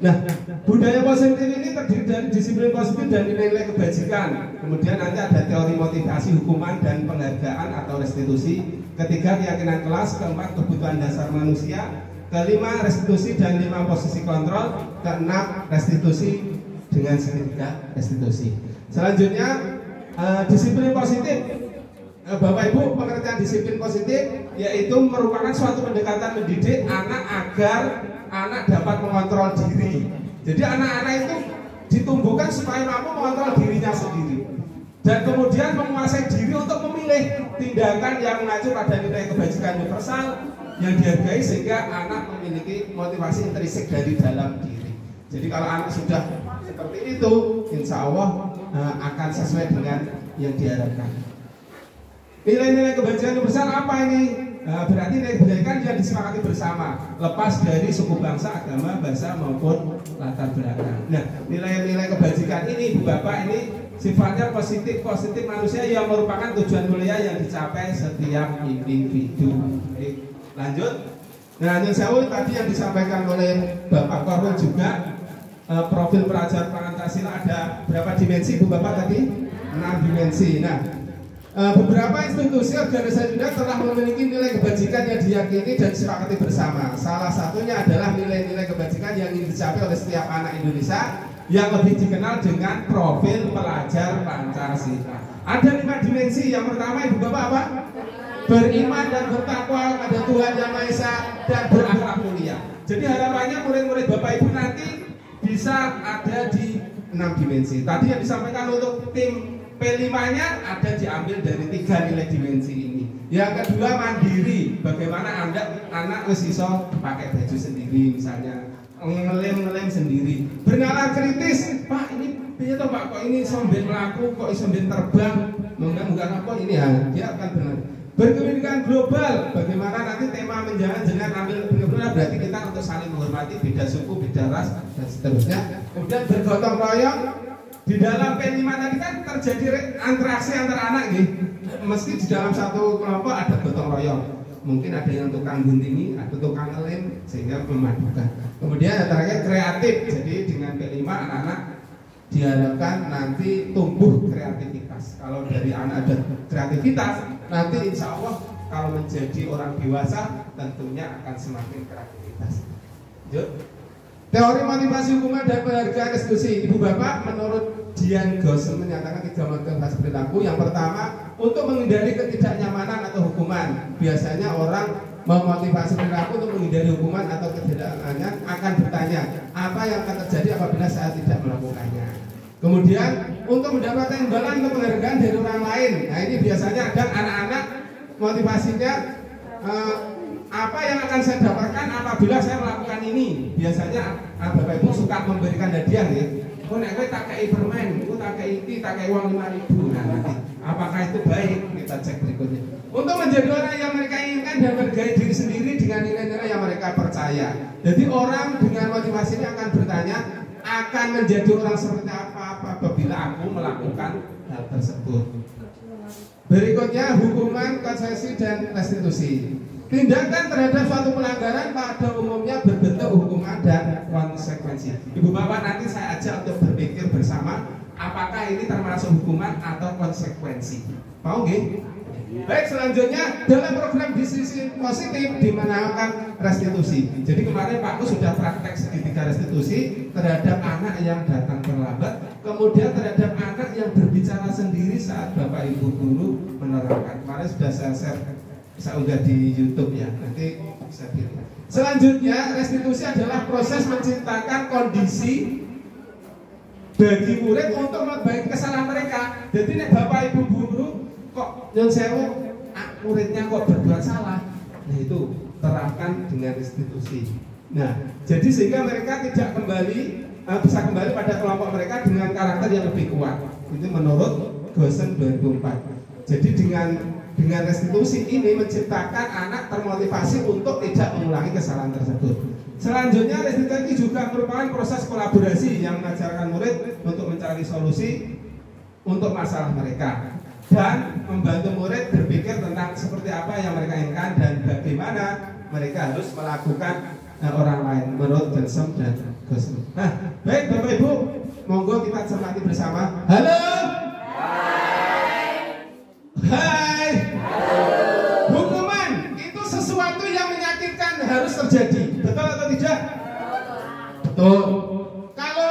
Nah, budaya positif ini terdiri dari disiplin positif dan nilai-nilai kebajikan. Kemudian nanti ada teori motivasi, hukuman, dan penghargaan atau restitusi. Ketiga, keyakinan kelas. Keempat, kebutuhan dasar manusia. Kelima, restitusi dan 5 posisi kontrol. Keenam, restitusi dengan segitiga restitusi. Selanjutnya, disiplin positif. Bapak Ibu, pengertian disiplin positif yaitu merupakan suatu pendekatan mendidik anak agar anak dapat mengontrol diri. Jadi anak-anak itu ditumbuhkan supaya mampu mengontrol dirinya sendiri dan kemudian menguasai diri untuk memilih tindakan yang mengacu pada nilai kebajikan universal yang dihargai sehingga anak memiliki motivasi intrinsik dari dalam diri. Jadi kalau anak sudah seperti itu, insya Allah akan sesuai dengan yang diharapkan. Nilai-nilai kebajikan universal apa ini? Berarti nilai kebajikan yang disepakati bersama, lepas dari suku bangsa, agama, bahasa maupun latar belakang. Nah, nilai-nilai kebajikan ini, Ibu Bapak, ini sifatnya positif manusia yang merupakan tujuan mulia yang dicapai setiap individu. Oke, lanjut. Nah, nyun sewu tadi yang disampaikan oleh Bapak Korwil juga, profil pelajar Pancasila ada berapa dimensi, Bu Bapak tadi? 6 dimensi. Nah, beberapa institusi organisasi dunia telah memiliki nilai kebajikan yang diyakini dan disepakati bersama. Salah satunya adalah nilai-nilai kebajikan yang ingin dicapai oleh setiap anak Indonesia yang lebih dikenal dengan profil pelajar Pancasila. Ada 5 dimensi. Yang pertama, Ibu Bapak, apa? Beriman dan bertakwa pada Tuhan Yang Maha Esa dan berakhlak mulia. Jadi harapannya murid-murid Bapak Ibu nanti bisa ada di 6 dimensi. Tadi yang disampaikan untuk tim P5-nya ada diambil dari 3 nilai dimensi ini. Yang kedua, mandiri. Bagaimana anak wis iso pakai baju sendiri, misalnya ngelem sendiri. Bernalar kritis. Pak, ini piye to Pak, kok ini somben melaku, kok iso somben terbang? Mudah-mudahan apa ini ya, dia akan benar. Berkepentingan global. Bagaimana nanti tema menjangan dengan ambil benar-benar, berarti kita untuk saling menghormati beda suku, beda ras dan seterusnya. Kemudian bergotong royong. Di dalam P5 tadi kan terjadi interaksi antara anak gitu. Meski di dalam satu kelompok ada gotong royong. Mungkin ada yang tukang guntingi, ada tukang ngelem, sehingga memadukan. Kemudian yang terakhir kreatif. Jadi dengan P5 anak-anak diharapkan nanti tumbuh kreativitas. Kalau dari anak ada kreativitas, nanti insya Allah kalau menjadi orang dewasa tentunya akan semakin kreativitas. Yuk. Teori motivasi hukuman dan penghargaan restitusi. Ibu Bapak, menurut Dian Gosen menyatakan 3 motivasi perilaku. Yang pertama, untuk menghindari ketidaknyamanan atau hukuman. Biasanya orang memotivasi perilaku untuk menghindari hukuman atau ketidaknyamanan akan bertanya, apa yang akan terjadi apabila saya tidak melakukannya. Kemudian, untuk mendapatkan imbalan untuk penghargaan dari orang lain. Nah ini biasanya ada anak-anak motivasinya apa yang akan saya dapatkan apabila saya melakukan ini. Biasanya Bapak Ibu suka memberikan hadiah ya. Oh nek kowe tak kei permen, aku tak kei iki, tak kei uang 5.000. Nah nanti apakah itu baik? Kita cek berikutnya. Untuk menjadi orang yang mereka inginkan dan menghargai diri sendiri dengan nilai-nilai yang mereka percaya. Jadi orang dengan motivasi ini akan bertanya, akan menjadi orang seperti apa apabila aku melakukan hal tersebut. Berikutnya hukuman, konsesi dan restitusi. Tindakan terhadap suatu pelanggaran pada umumnya berbentuk hukuman dan konsekuensi. Ibu bapak nanti saya ajak untuk berpikir bersama apakah ini termasuk hukuman atau konsekuensi. Mau nggih? Baik, selanjutnya dalam program diskusi positif dimenangkan restitusi. Jadi kemarin Pak Kus sudah praktek segitiga restitusi terhadap anak yang datang terlambat, kemudian terhadap anak yang berbicara sendiri saat Bapak Ibu guru menerangkan. Kemarin sudah saya unggah di YouTube ya, nanti bisa dilihat. Selanjutnya restitusi adalah proses menciptakan kondisi bagi murid untuk memperbaiki kesalahan mereka. Jadi nek Bapak Ibu guru kok nyon sewu muridnya kok berbuat salah, nah itu terapkan dengan restitusi. Nah jadi sehingga mereka tidak bisa kembali pada kelompok mereka dengan karakter yang lebih kuat. Itu menurut Gosen 2004. Jadi dengan restitusi ini menciptakan anak termotivasi untuk tidak mengulangi kesalahan tersebut. Selanjutnya restitusi juga merupakan proses kolaborasi yang mengajarkan murid untuk mencari solusi untuk masalah mereka dan membantu murid berpikir tentang seperti apa yang mereka inginkan dan bagaimana mereka harus melakukan orang lain menurut Johnson dan Gosling. Nah, baik Bapak Ibu, monggo kita cermati bersama. Halo. Hai. Hukuman itu sesuatu yang menyakitkan harus terjadi. Betul atau tidak? Betul. Kalau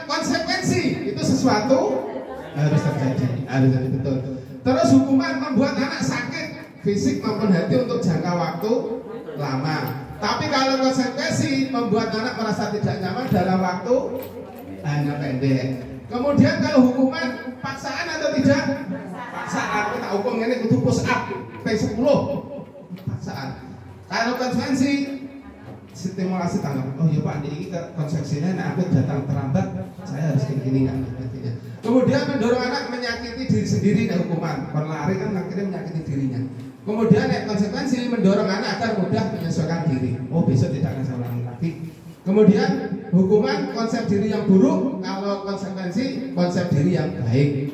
konsekuensi itu sesuatu harus terjadi. Harus jadi betul. Terus hukuman membuat anak sakit fisik maupun hati untuk jangka waktu lama. Tapi kalau konsekuensi membuat anak merasa tidak nyaman dalam waktu hanya pendek. Kemudian kalau hukuman paksaan atau tidak? Paksaan. Kita hukum ini kudu push up P10 paksaan. Kalau konsekuensi stimulasi tangan. Oh iya Pak, ini konsekuensinya nah aku datang terlambat, saya harus gini kan. Kemudian mendorong anak menyakiti diri sendiri dan hukuman. Berlari kan akhirnya menyakiti dirinya. Kemudian konsekuensi mendorong anak agar mudah menyesuaikan diri. Oh besok tidak akan saya ulangi lagi. Kemudian hukuman konsep diri yang buruk, kalau konsekuensi konsep diri yang baik.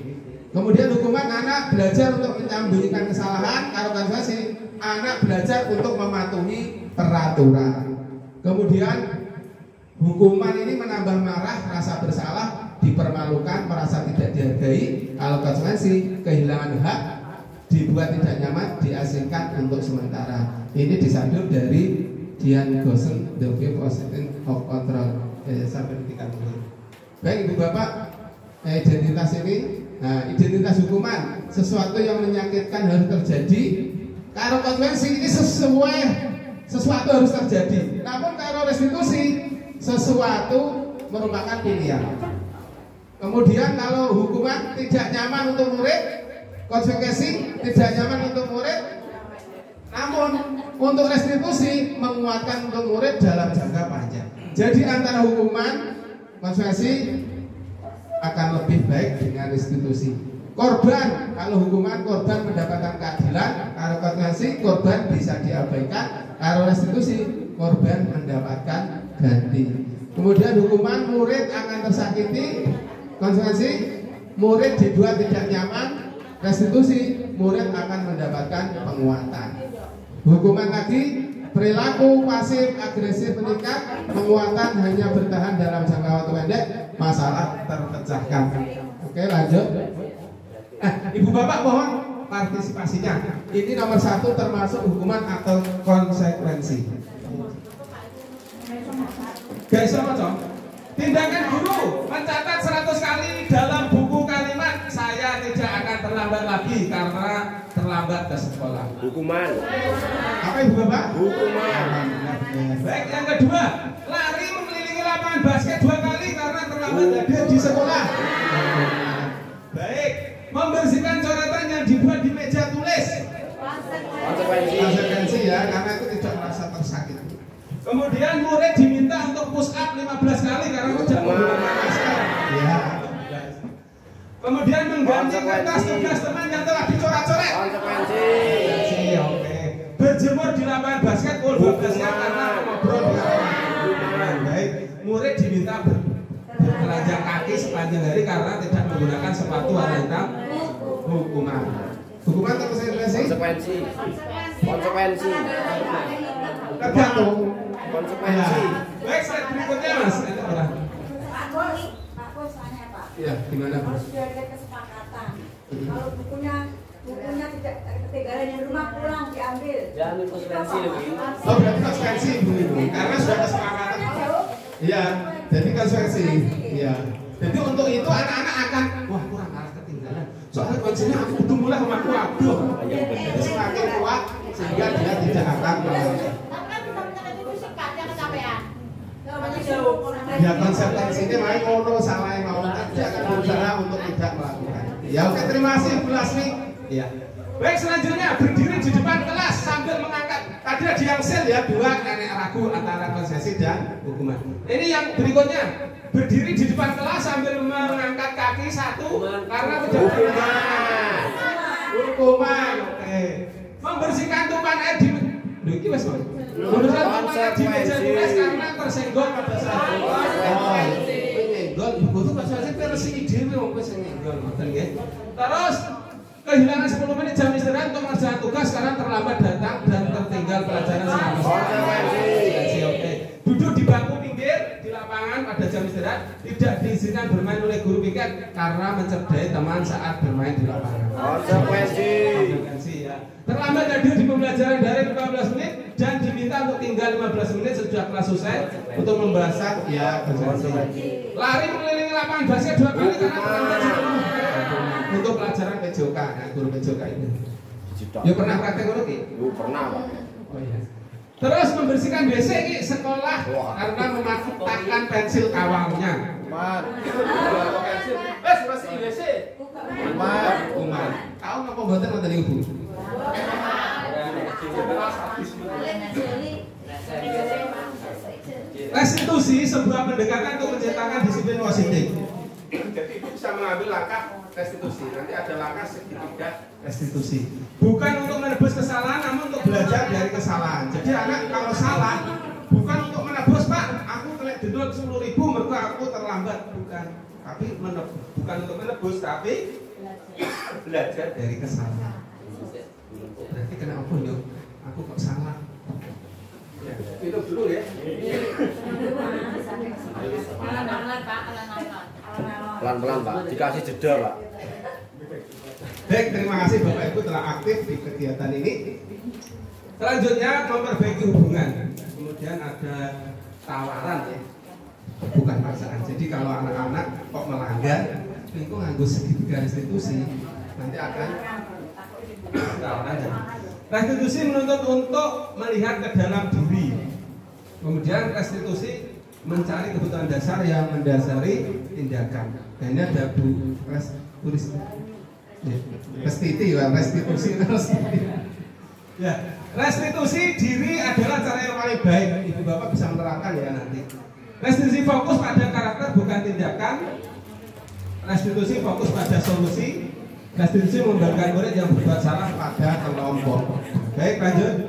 Kemudian hukuman anak belajar untuk menyembunyikan kesalahan, kalau konsekuensi anak belajar untuk mematuhi peraturan. Kemudian hukuman ini menambah marah, rasa bersalah, dipermalukan, merasa tidak dihargai. Kalau konsekuensi kehilangan hak, dibuat tidak nyaman, diasingkan untuk sementara. Ini disanjung dari Dian Gosen, The View of Control. Sampai ketika dulu. Baik Ibu Bapak, identitas ini, nah, identitas hukuman sesuatu yang menyakitkan harus terjadi. Kalau konsekuensi ini sesuatu harus terjadi. Namun kalau restitusi sesuatu merupakan pilihan. Kemudian kalau hukuman tidak nyaman untuk murid, konsekuensi tidak nyaman untuk murid. Namun untuk restitusi menguatkan untuk murid dalam jangka panjang. Jadi antara hukuman konsekuensi akan lebih baik dengan restitusi. Korban, kalau hukuman korban mendapatkan keadilan, kalau konsekuensi korban bisa diabaikan, kalau restitusi korban mendapatkan ganti. Kemudian hukuman murid akan tersakiti, konsekuensi murid dibuat tidak nyaman, restitusi murid akan mendapatkan penguatan. Hukuman lagi perilaku pasif agresif meningkat, penguatan hanya bertahan dalam jangka waktu pendek, masalah terpecahkan. Oke lanjut. Ibu bapak mohon partisipasinya. Ini nomor 1 termasuk hukuman atau konsekuensi. Guys sama dong. Tindakan guru mencatat 100 kali dalam buku kalimat saya tidak akan terlambat lagi karena terlambat ke sekolah. Hukuman. Apa Ibu Bapak? Hukuman. Baik, yang kedua, lari mengelilingi lapangan basket 2 kali karena terlambat hadir di sekolah. Baik, membersihkan coretan yang dibuat di meja tulis. Konsekuensi ya, karena itu tidak merasa tersakiti. Kemudian murid diminta untuk push up 15 kali karena tidak menggunakan masker. Ya. Kemudian mengganti kertas tugas teman yang telah dicoret-coret. Konsekuensi. Oke. Berjemur di lapangan basket pukul 12 karena ngobrol di lapangan. Baik, murid diminta bertelanjang kaki sepanjang hari karena tidak menggunakan sepatu warna hitam. Hukuman. Hukuman atau konsekuensi? Konsekuensi. Tergantung. Konsekuensi. Baik, slide berikutnya Mas. Pak Bos tanya Pak. Ya, gimana? Kalau sudah ada kesepakatan, kalau bukunya tidak ketinggalan di rumah pulang diambil. Jangan konsekuensi lebih. Oh, berarti konsekuensi Bu. Karena sudah kesepakatan. Iya, jadi konsekuensi. Iya. Jadi untuk itu anak-anak akan wah kurang arah ketinggalan. Soalnya konsekuensinya aku butuh mulai rumahku aduh. Jadi semakin kuat sehingga dia tidak akan melakukan. Ya konsekuensinya main ngono salah yang mau dia akan berusaha untuk tidak melakukan. Ya oke, terima kasih Bu Lasmi. Iya. Baik, selanjutnya berdiri di depan kelas sambil mengangkat. Tadi ada yang sel ya, dua nenek ragu antara konsekuensi dan hukuman. Ini yang berikutnya berdiri di depan kelas sambil mengangkat kaki satu karena hukuman. Hukuman. Oke. Membersihkan tumpahan air di Duki Mas. Membersihkan tumpahan air di meja tulis karena tersenggol pada saat nyenggol. Ibu tuh konsekuensi versi ide wong wis nyenggol ngoten nggih. Terus kehilangan 10 menit jam istirahat untuk mengerjakan tugas karena terlambat datang dan tertinggal pelajaran selama konsekuensi. Oke. Duduk di bangku pinggir di lapangan pada jam istirahat tidak diizinkan bermain oleh guru piket karena mencerdai teman saat bermain di lapangan. Konsekuensi ya. Terlambat hadir di pembelajaran dari 15 menit dan diminta untuk tinggal 15 menit sejak kelas selesai untuk membahasan ya konsekuensi. Lari mengelilingi lapangan basket 2 kali karena terlambat untuk pelajaran PJOK, ya, guru PJOK ini. Ya pernah praktek ngono ki? Pernah, Pak. Oh iya. Terus membersihkan WC ki sekolah karena mematahkan pensil kawalnya. Wes bersih WC. Kuman. Kau ngapa mboten ngoten Ibu? Restitusi sebuah pendekatan untuk menciptakan disiplin positif. Jadi Ibu bisa mengambil langkah restitusi. Nanti ada langkah segitiga restitusi. Bukan untuk menebus kesalahan, namun untuk belajar dari kesalahan. Jadi anak kalau salah, bukan untuk menebus Pak, aku kena dendol 10.000 mergo aku terlambat, bukan. Tapi bukan untuk menebus, tapi belajar dari kesalahan. Berarti kenapa yuk? Aku kok salah? Ya, minum dulu ya. Pelan-pelan Pak, dikasih jeda Pak. Baik, terima kasih Bapak Ibu telah aktif di kegiatan ini. Selanjutnya memperbaiki hubungan. Kemudian ada tawaran ya, bukan paksaan. Jadi kalau anak-anak kok melanggar, itu nganggo segitiga restitusi, nanti akan tawaran. Restitusi menuntut untuk melihat ke dalam diri. Kemudian restitusi mencari kebutuhan dasar yang mendasari tindakan. Dan ini ada Bu restitusi. Ya, restitusi diri adalah cara yang paling baik. Ibu Bapak bisa menerapkan ya nanti. Restitusi fokus pada karakter bukan tindakan. Restitusi fokus pada solusi. Restitusi mengembalikan murid yang berbuat salah pada kelompok. Baik, lanjut.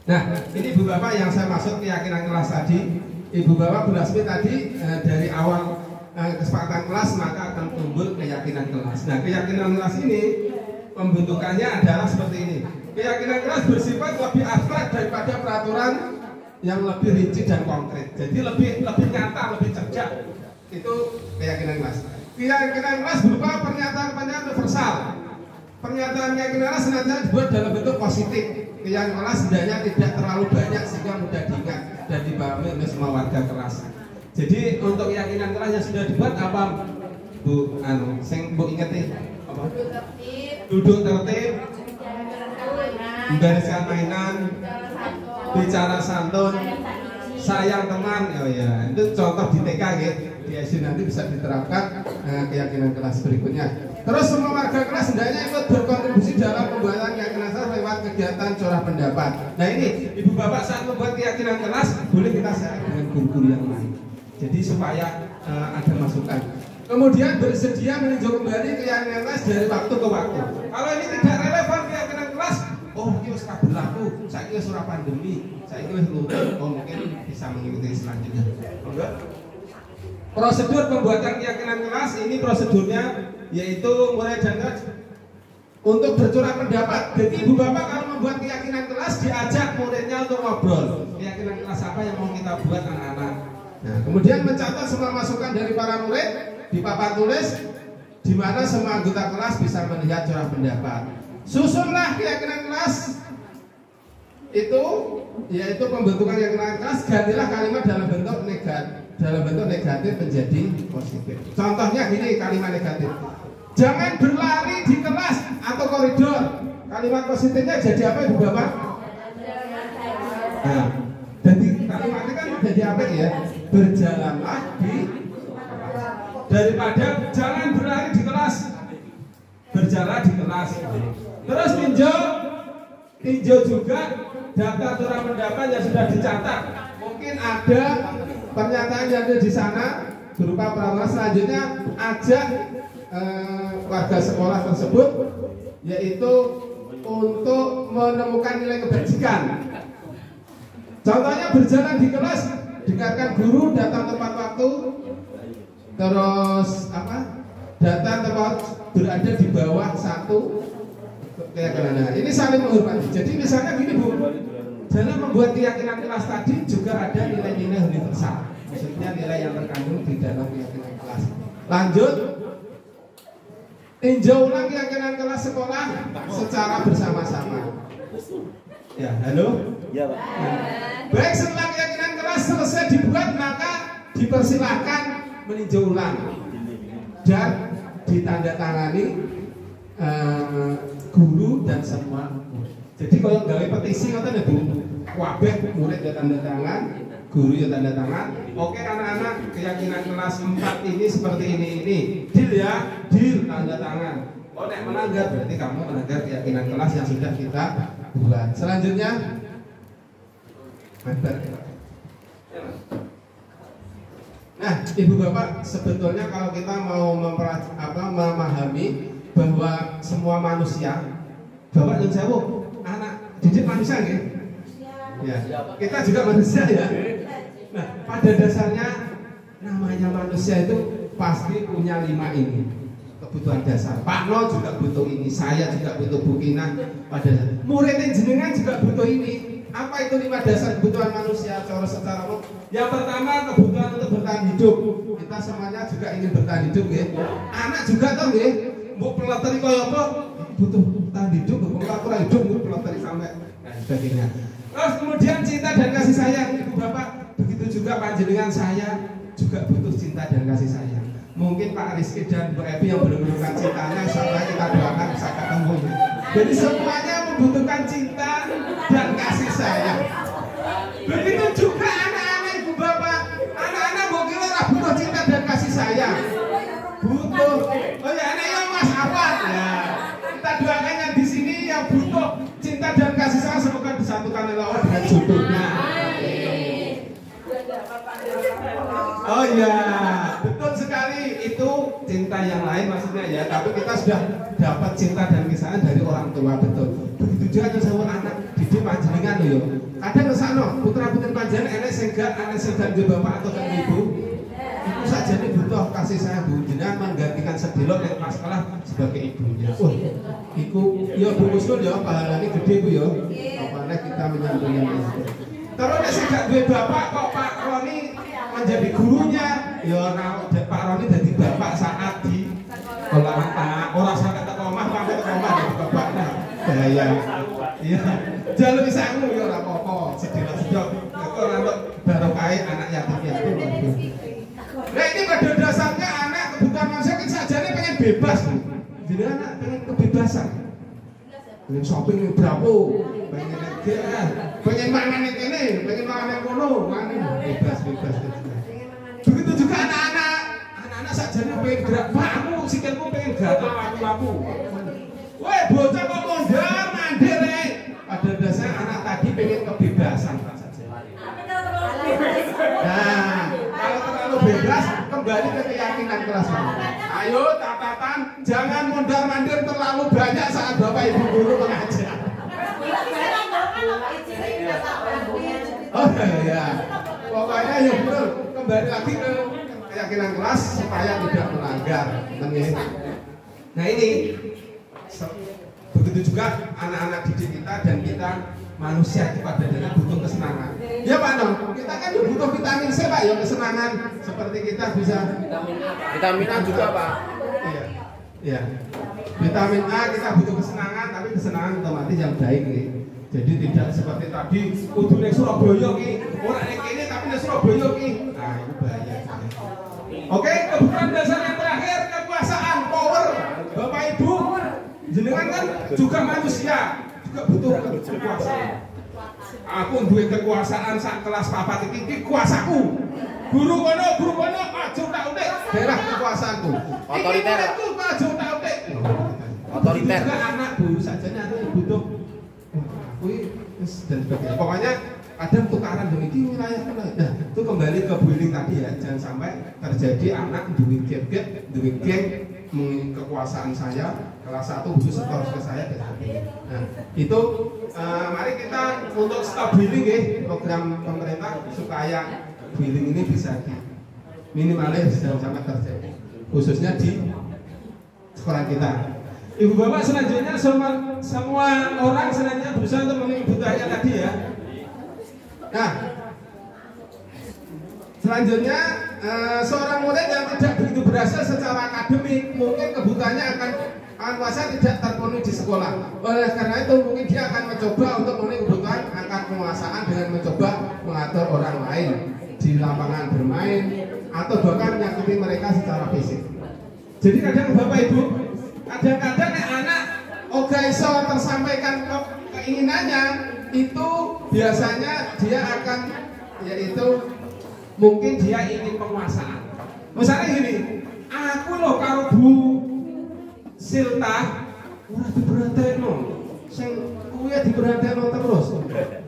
Nah, ini Ibu Bapak yang saya maksud keyakinan kelas tadi. Ibu Bapak Bu Lasmi tadi dari awal kesepakatan kelas maka akan tumbuh keyakinan kelas. Nah, keyakinan kelas ini pembentukannya adalah seperti ini. Keyakinan kelas bersifat lebih abstrak daripada peraturan yang lebih rinci dan konkret. Jadi lebih nyata, lebih cerdas. Itu keyakinan kelas. Keyakinan kelas berupa pernyataan-pernyataan universal. Pernyataan keyakinan kelas senantiasa dibuat dalam bentuk positif. Keyakinan kelas setidaknya tidak terlalu banyak sehingga mudah diingat dan dipahami oleh semua warga kelas. Jadi untuk keyakinan kelas yang sudah dibuat apa Bu? Sing Bu inget nih? Apa? Duduk tertib, membereskan mainan, bicara santun, sayang teman. Oh ya, itu contoh di TK gitu. Di GIC nanti bisa diterapkan keyakinan kelas berikutnya. Terus semua warga kelas hendaknya ikut berkontribusi dalam pembuatan keyakinan kelas lewat kegiatan curah pendapat. Nah ini ibu bapak saat membuat keyakinan kelas boleh kita share dengan guru-guru yang lain. Jadi supaya ada masukan. Kemudian bersedia meninjau kembali keyakinan kelas dari waktu ke waktu. Kalau ini tidak relevan keyakinan kelas, oh ini sudah berlaku, saya kira surah pandemi, saya kira lulus, oh mungkin bisa mengikuti selanjutnya. Enggak? Prosedur pembuatan keyakinan kelas ini prosedurnya yaitu mulai dari untuk bercurah pendapat. Jadi ibu bapak kalau membuat keyakinan kelas diajak muridnya untuk ngobrol. Keyakinan kelas apa yang mau kita buat anak-anak. Nah, kemudian mencatat semua masukan dari para murid di papan tulis, di mana semua anggota kelas bisa melihat curah pendapat. Susunlah keyakinan kelas itu, yaitu pembentukan keyakinan kelas. Gantilah kalimat dalam bentuk negatif menjadi positif. Contohnya gini kalimat negatif. Jangan berlari di kelas atau koridor. Kalimat positifnya jadi apa ibu bapak? Nah, jadi kalimatnya kan jadi apa ya? Berjalanlah daripada jangan berlari di kelas, berjalan di kelas. Terus tinjau juga daftar curah pendapat yang sudah dicatat. Mungkin ada pernyataan yang ada di sana berupa perawalan. Selanjutnya ajak warga sekolah tersebut yaitu untuk menemukan nilai kebajikan. Contohnya berjalan di kelas, dengarkan guru, datang tepat waktu, terus datang tepat berada di bawah satu keyakinan. Ini saling menghormati. Jadi misalnya gini bu, dalam membuat keyakinan kelas tadi juga ada nilai-nilai universal. Maksudnya nilai yang terkandung di dalam keyakinan kelas. Lanjut, tinjau ulang keyakinan kelas sekolah secara bersama-sama. Ya, halo. Ya, Pak. Baik, setelah keyakinan kelas selesai dibuat, maka dipersilahkan meninjau ulang dan ditandatangani guru dan semua. Jadi kalau gawe petisi ngoten ya Bu, kabeh murid ya tanda tangan, guru ya tanda tangan. Oke anak-anak, keyakinan kelas 4 ini seperti ini. Deal ya, deal, tanda tangan. Oh nek melanggar berarti kamu melanggar keyakinan kelas yang sudah kita buat. Selanjutnya nah, ibu bapak, sebetulnya kalau kita mau memahami bahwa semua manusia, bapak dan jawab, anak didik manusia nggih? Ya, kita juga manusia ya. Nah, pada dasarnya namanya manusia itu pasti punya 5 ini kebutuhan dasar. Pak No juga butuh ini, saya juga butuh Bu Kina. Pada murid jenengan juga butuh ini. Apa itu 5 dasar kebutuhan manusia secara umum? Yang pertama kebutuhan untuk bertahan hidup. Kita semuanya juga ingin bertahan hidup, ya. Anak juga tahu, ya. Mbok pelatari kaya apa? Butuh bertahan hidup, pelatari hidup, mbok pelatari sampai dan sebagainya. Terus kemudian cinta dan kasih sayang, ibu bapak. Begitu juga panjenengan saya juga butuh cinta dan kasih sayang. Mungkin Pak Rizky dan Bu Evi yang belum menemukan cintanya, sampai kita doakan bisa ketemu. Jadi semuanya membutuhkan cinta dan kasih sayang. Begitu juga anak-anak ibu bapak. Anak-anak mungkin orang butuh cinta dan kasih sayang. Butuh. Oh ya anaknya Mas Afan. Ya. Kita doakan yang di sini yang butuh cinta dan kasih sayang semoga disatukan oleh Allah dengan jodohnya. Oh iya, betul sekali, itu cinta yang lain maksudnya ya. Tapi kita sudah dapat cinta dan kasih sayang dari orang tua, betul. Begitu juga sama anak didik panjenengan yo. Kadang kesana putra putri panjenengan enek sing gak anak sing gak bapak atau kan ibu. Itu saja nih butuh kasih sayang bu. Jenengan menggantikan sedelok nek pas sekolah sebagai ibunya. Iku yo Bu Kusnul yo pahalane gede bu yo. Apane kita menyambutnya. Terus nek sing gak duwe bapak kok Pak Roni menjadi gurunya, ya Pak Roni jadi bapak saat di sekolah. Orang sampai ke omah, sampai ke omah jadi bapak. Nah, bahaya. Iya, jangan bisa aku ya ora apa-apa. Sedih-sedih. Itu untuk barokah anak yatim piatu. Nah ini pada dasarnya anak kebutuhan manusia kan sajane pengen bebas. Jadi anak pengen kebebasan. Pengen shopping berapa? Pengen mangan ini, pengen mangan yang kono, bebas. Begitu juga anak-anak sajane pengen gerak, Pak, aku sikilku pengen gatel aku. Woi, bocah kok mondar mandir rek. Pada dasarnya anak tadi pengen kebebasan Pak saja. Nah, kalau terlalu bebas kembali ke keyakinan kelas. Ayo catatan, jangan mondar mandir terlalu banyak saat Bapak Ibu guru mengajar. Oh ya, pokoknya ya betul. Kembali lagi ke keyakinan kelas supaya tidak melanggar. Nah ini begitu juga anak-anak didik kita dan kita manusia pada dasarnya butuh kesenangan. Ya Pak Dong, kita kan butuh vitamin C Pak, ya kesenangan seperti kita bisa Vitamin A juga Pak. Iya. Vitamin A kita butuh kesenangan, tapi kesenangan otomatis yang baik nih. Jadi tidak seperti tadi kudu ning Surabaya ki, ora ning kene tapi ning Surabaya ki. Nah, itu bahaya. Oke, kebutuhan dasar yang terakhir kekuasaan, power. Bapak Ibu, jenengan kan juga manusia, juga butuh kekuasaan. Aku duwe kekuasaan sak kelas papat iki kuasaku. Guru kono aja tak utik, daerah kekuasaanku. Otoriter. Aku aja tak utik. Otoriter. Juga anak guru sajane aku butuh dan sebagainya. Pokoknya ada tukaran demikian wilayah. Nah, itu kembali ke bullying tadi ya. Jangan sampai terjadi anak duit geng kekuasaan saya kelas 1 khusus setor ke saya dan sebagainya. Nah, itu mari kita untuk stop bullying ya, program pemerintah supaya bullying ini bisa minimalis jangan sampai terjadi khususnya di sekolah kita. Ibu bapak selanjutnya semua orang selanjutnya berusaha untuk memenuhi kebutuhannya tadi ya. Nah, selanjutnya seorang murid yang tidak begitu berhasil secara akademik mungkin kebutuhannya akan tidak terpenuhi di sekolah. Oleh karena itu mungkin dia akan mencoba untuk memenuhi kebutuhan angkat penguasaan dengan mencoba mengatur orang lain di lapangan bermain atau bahkan menyakiti mereka secara fisik. Jadi kadang bapak ibu kadang-kadang anak iso tersampaikan keinginannya itu biasanya dia akan yaitu mungkin dia ingin penguasaan. Misalnya gini, aku loh karo Bu Silta ora diberantekno, sing kuwi diberantekno terus.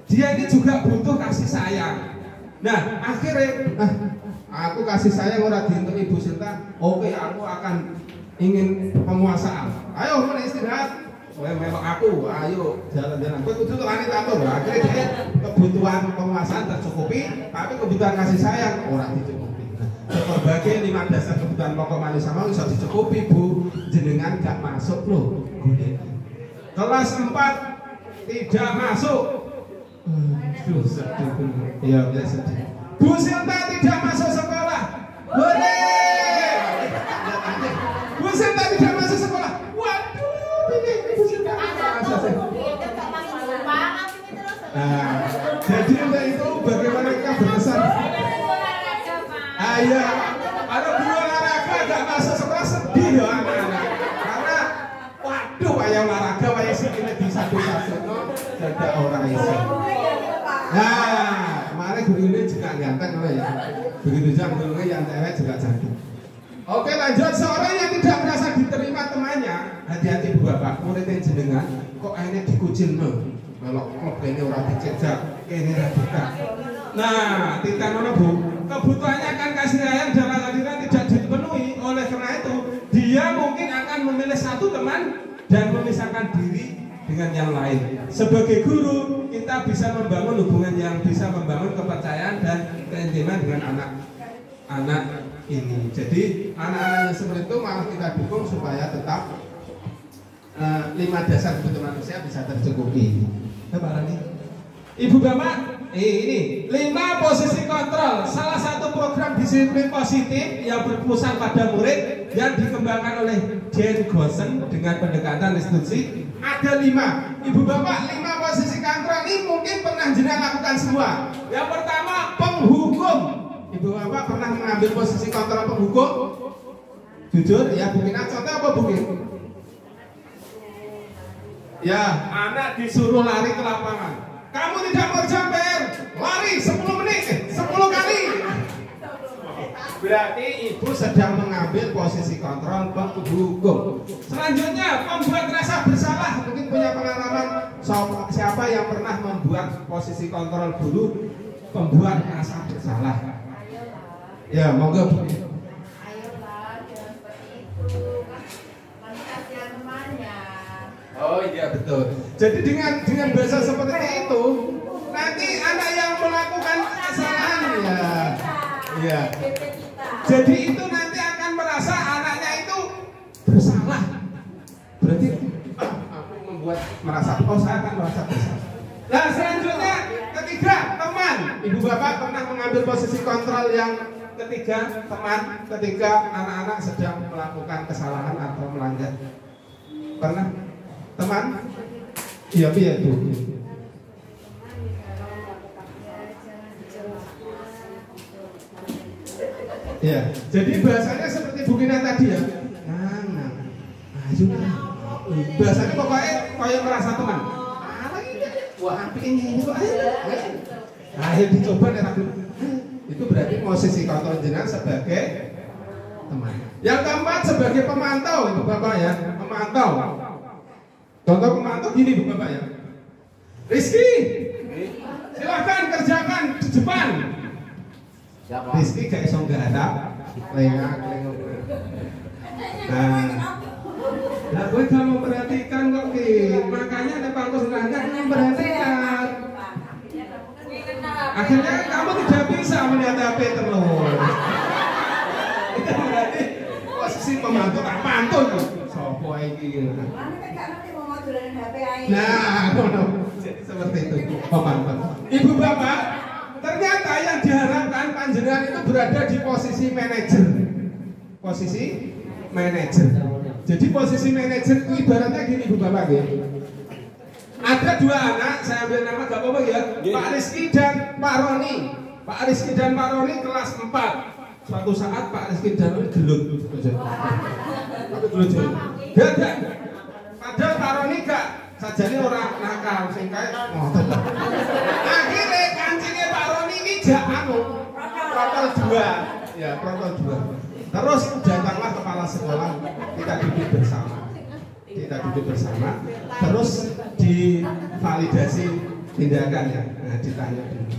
Dia ini juga butuh kasih sayang. Nah, akhirnya aku kasih sayang ora dientuk Ibu Silta, oke aku akan ingin penguasaan. Ayo mulai istirahat. Kowe melok aku, ayo jalan-jalan. Kowe kudu tukane tatur. Akhirnya dia kebutuhan penguasaan tercukupi, tapi kebutuhan kasih sayang ora dicukupi. Berbagai 5 dasar kebutuhan pokok manusia mau bisa dicukupi, Bu. Jenengan gak masuk loh. Kelas 4 tidak masuk. Iya, biasa. Bu Silta tidak masuk sekolah. Boleh. Bu Silta tidak masuk sekolah. Waduh, ini Bu Silta. Nah, jadi untuk itu bagaimana kita berkesan? Iya, ada guru olahraga gak masuk sekolah sedih ya anak-anak. Karena waduh, kayak olahraga kayak sikile di satu-satu ada orang isi. Nah, kemarin guru ini juga ganteng ya. Begitu juga guru yang cewek juga cantik. Oke, lanjut. Seorang yang tidak merasa diterima temannya, hati-hati Bu Bapak, murid yang jenengan kok akhirnya dikucil melok klub ini orang dicecak, ini radikal. Nah, tidak nono Bu, kebutuhannya akan kasih sayang dalam hadiran tidak dipenuhi. Oleh karena itu, dia mungkin akan memilih satu teman dan memisahkan diri dengan yang lain. Sebagai guru, kita bisa membangun hubungan yang bisa membangun kepercayaan dan keintiman dengan anak-anak ini. Jadi anak-anak yang seperti itu malah kita dukung supaya tetap 5 dasar kebutuhan manusia bisa tercukupi. Ibu Bapak, ini 5 posisi kontrol. Salah satu program disiplin positif yang berpusat pada murid yang dikembangkan oleh Jane Gosen dengan pendekatan institusi. Ada 5. Ibu Bapak, 5 posisi kontrol ini mungkin pernah jenengan lakukan semua. Yang pertama, penghukum. Ibu Bapak pernah mengambil posisi kontrol penghukum? Jujur ya, Bukin. Contoh apa Bukin? Ya, anak disuruh lari ke lapangan. Kamu tidak mau PR, lari 10 menit, 10 kali. berarti ibu sedang mengambil posisi kontrol penghukum. Selanjutnya, membuat rasa bersalah. Mungkin punya pengalaman siapa yang pernah membuat posisi kontrol dulu, membuat rasa bersalah. Ya, monggo Bu. Ayolah, jangan seperti itu. Nanti kasihan temannya. Oh iya betul. Jadi dengan bahasa seperti itu, nanti anak yang melakukan kesalahan ya. Jadi itu nanti akan merasa anaknya itu bersalah. Berarti aku membuat merasa, saya akan merasa bersalah. Nah selanjutnya ketiga, teman. Ibu bapak pernah mengambil posisi kontrol yang ketiga, teman, ketika anak-anak sedang melakukan kesalahan atau melanggar. Pernah? Teman? Iya, Bu. Ya, jadi bahasanya seperti Bu Kina tadi ya. Nah, ayo. Bahasanya pokoknya kayak merasa teman. Wah, api ini kok ayo dicoba nih. Itu berarti posisi kontrol jenengan sebagai teman. Yang keempat sebagai pemantau, Ibu Bapak ya, pemantau. Contoh pemantau gini, Bu Bapak ya. Rizky, silahkan kerjakan di depan. Rizky gak iso nggarap, lengak. Nah, gue gak memperhatikan kok Ki. Makanya ada pangkus nggak memperhatikan. Akhirnya kamu tidak bisa melihat HP terus. Itu berarti posisi pemantau tak pantun. Sopo iki. Nah, jadi seperti itu pemantau. Ibu bapak, ternyata yang diharapkan panjenengan itu berada di posisi manajer. Posisi manajer. Jadi posisi manajer itu ibaratnya gini Ibu bapak ya. Ada dua anak, saya ambil nama gak apa-apa ya, Pak Rizky dan Pak Roni. Pak Rizky dan Pak Roni kelas 4. Suatu saat Pak Rizky dan Roni gelut. Gak. Padahal Pak Roni gak, sajane orang nakal, sing kae ngoten. Akhirnya kancingnya Pak Roni ini jak protol 2. Ya, protol 2. Terus datanglah kepala sekolah, kita duduk bersama. Terus divalidasi tindakan ya. Nah, ditanya dulu.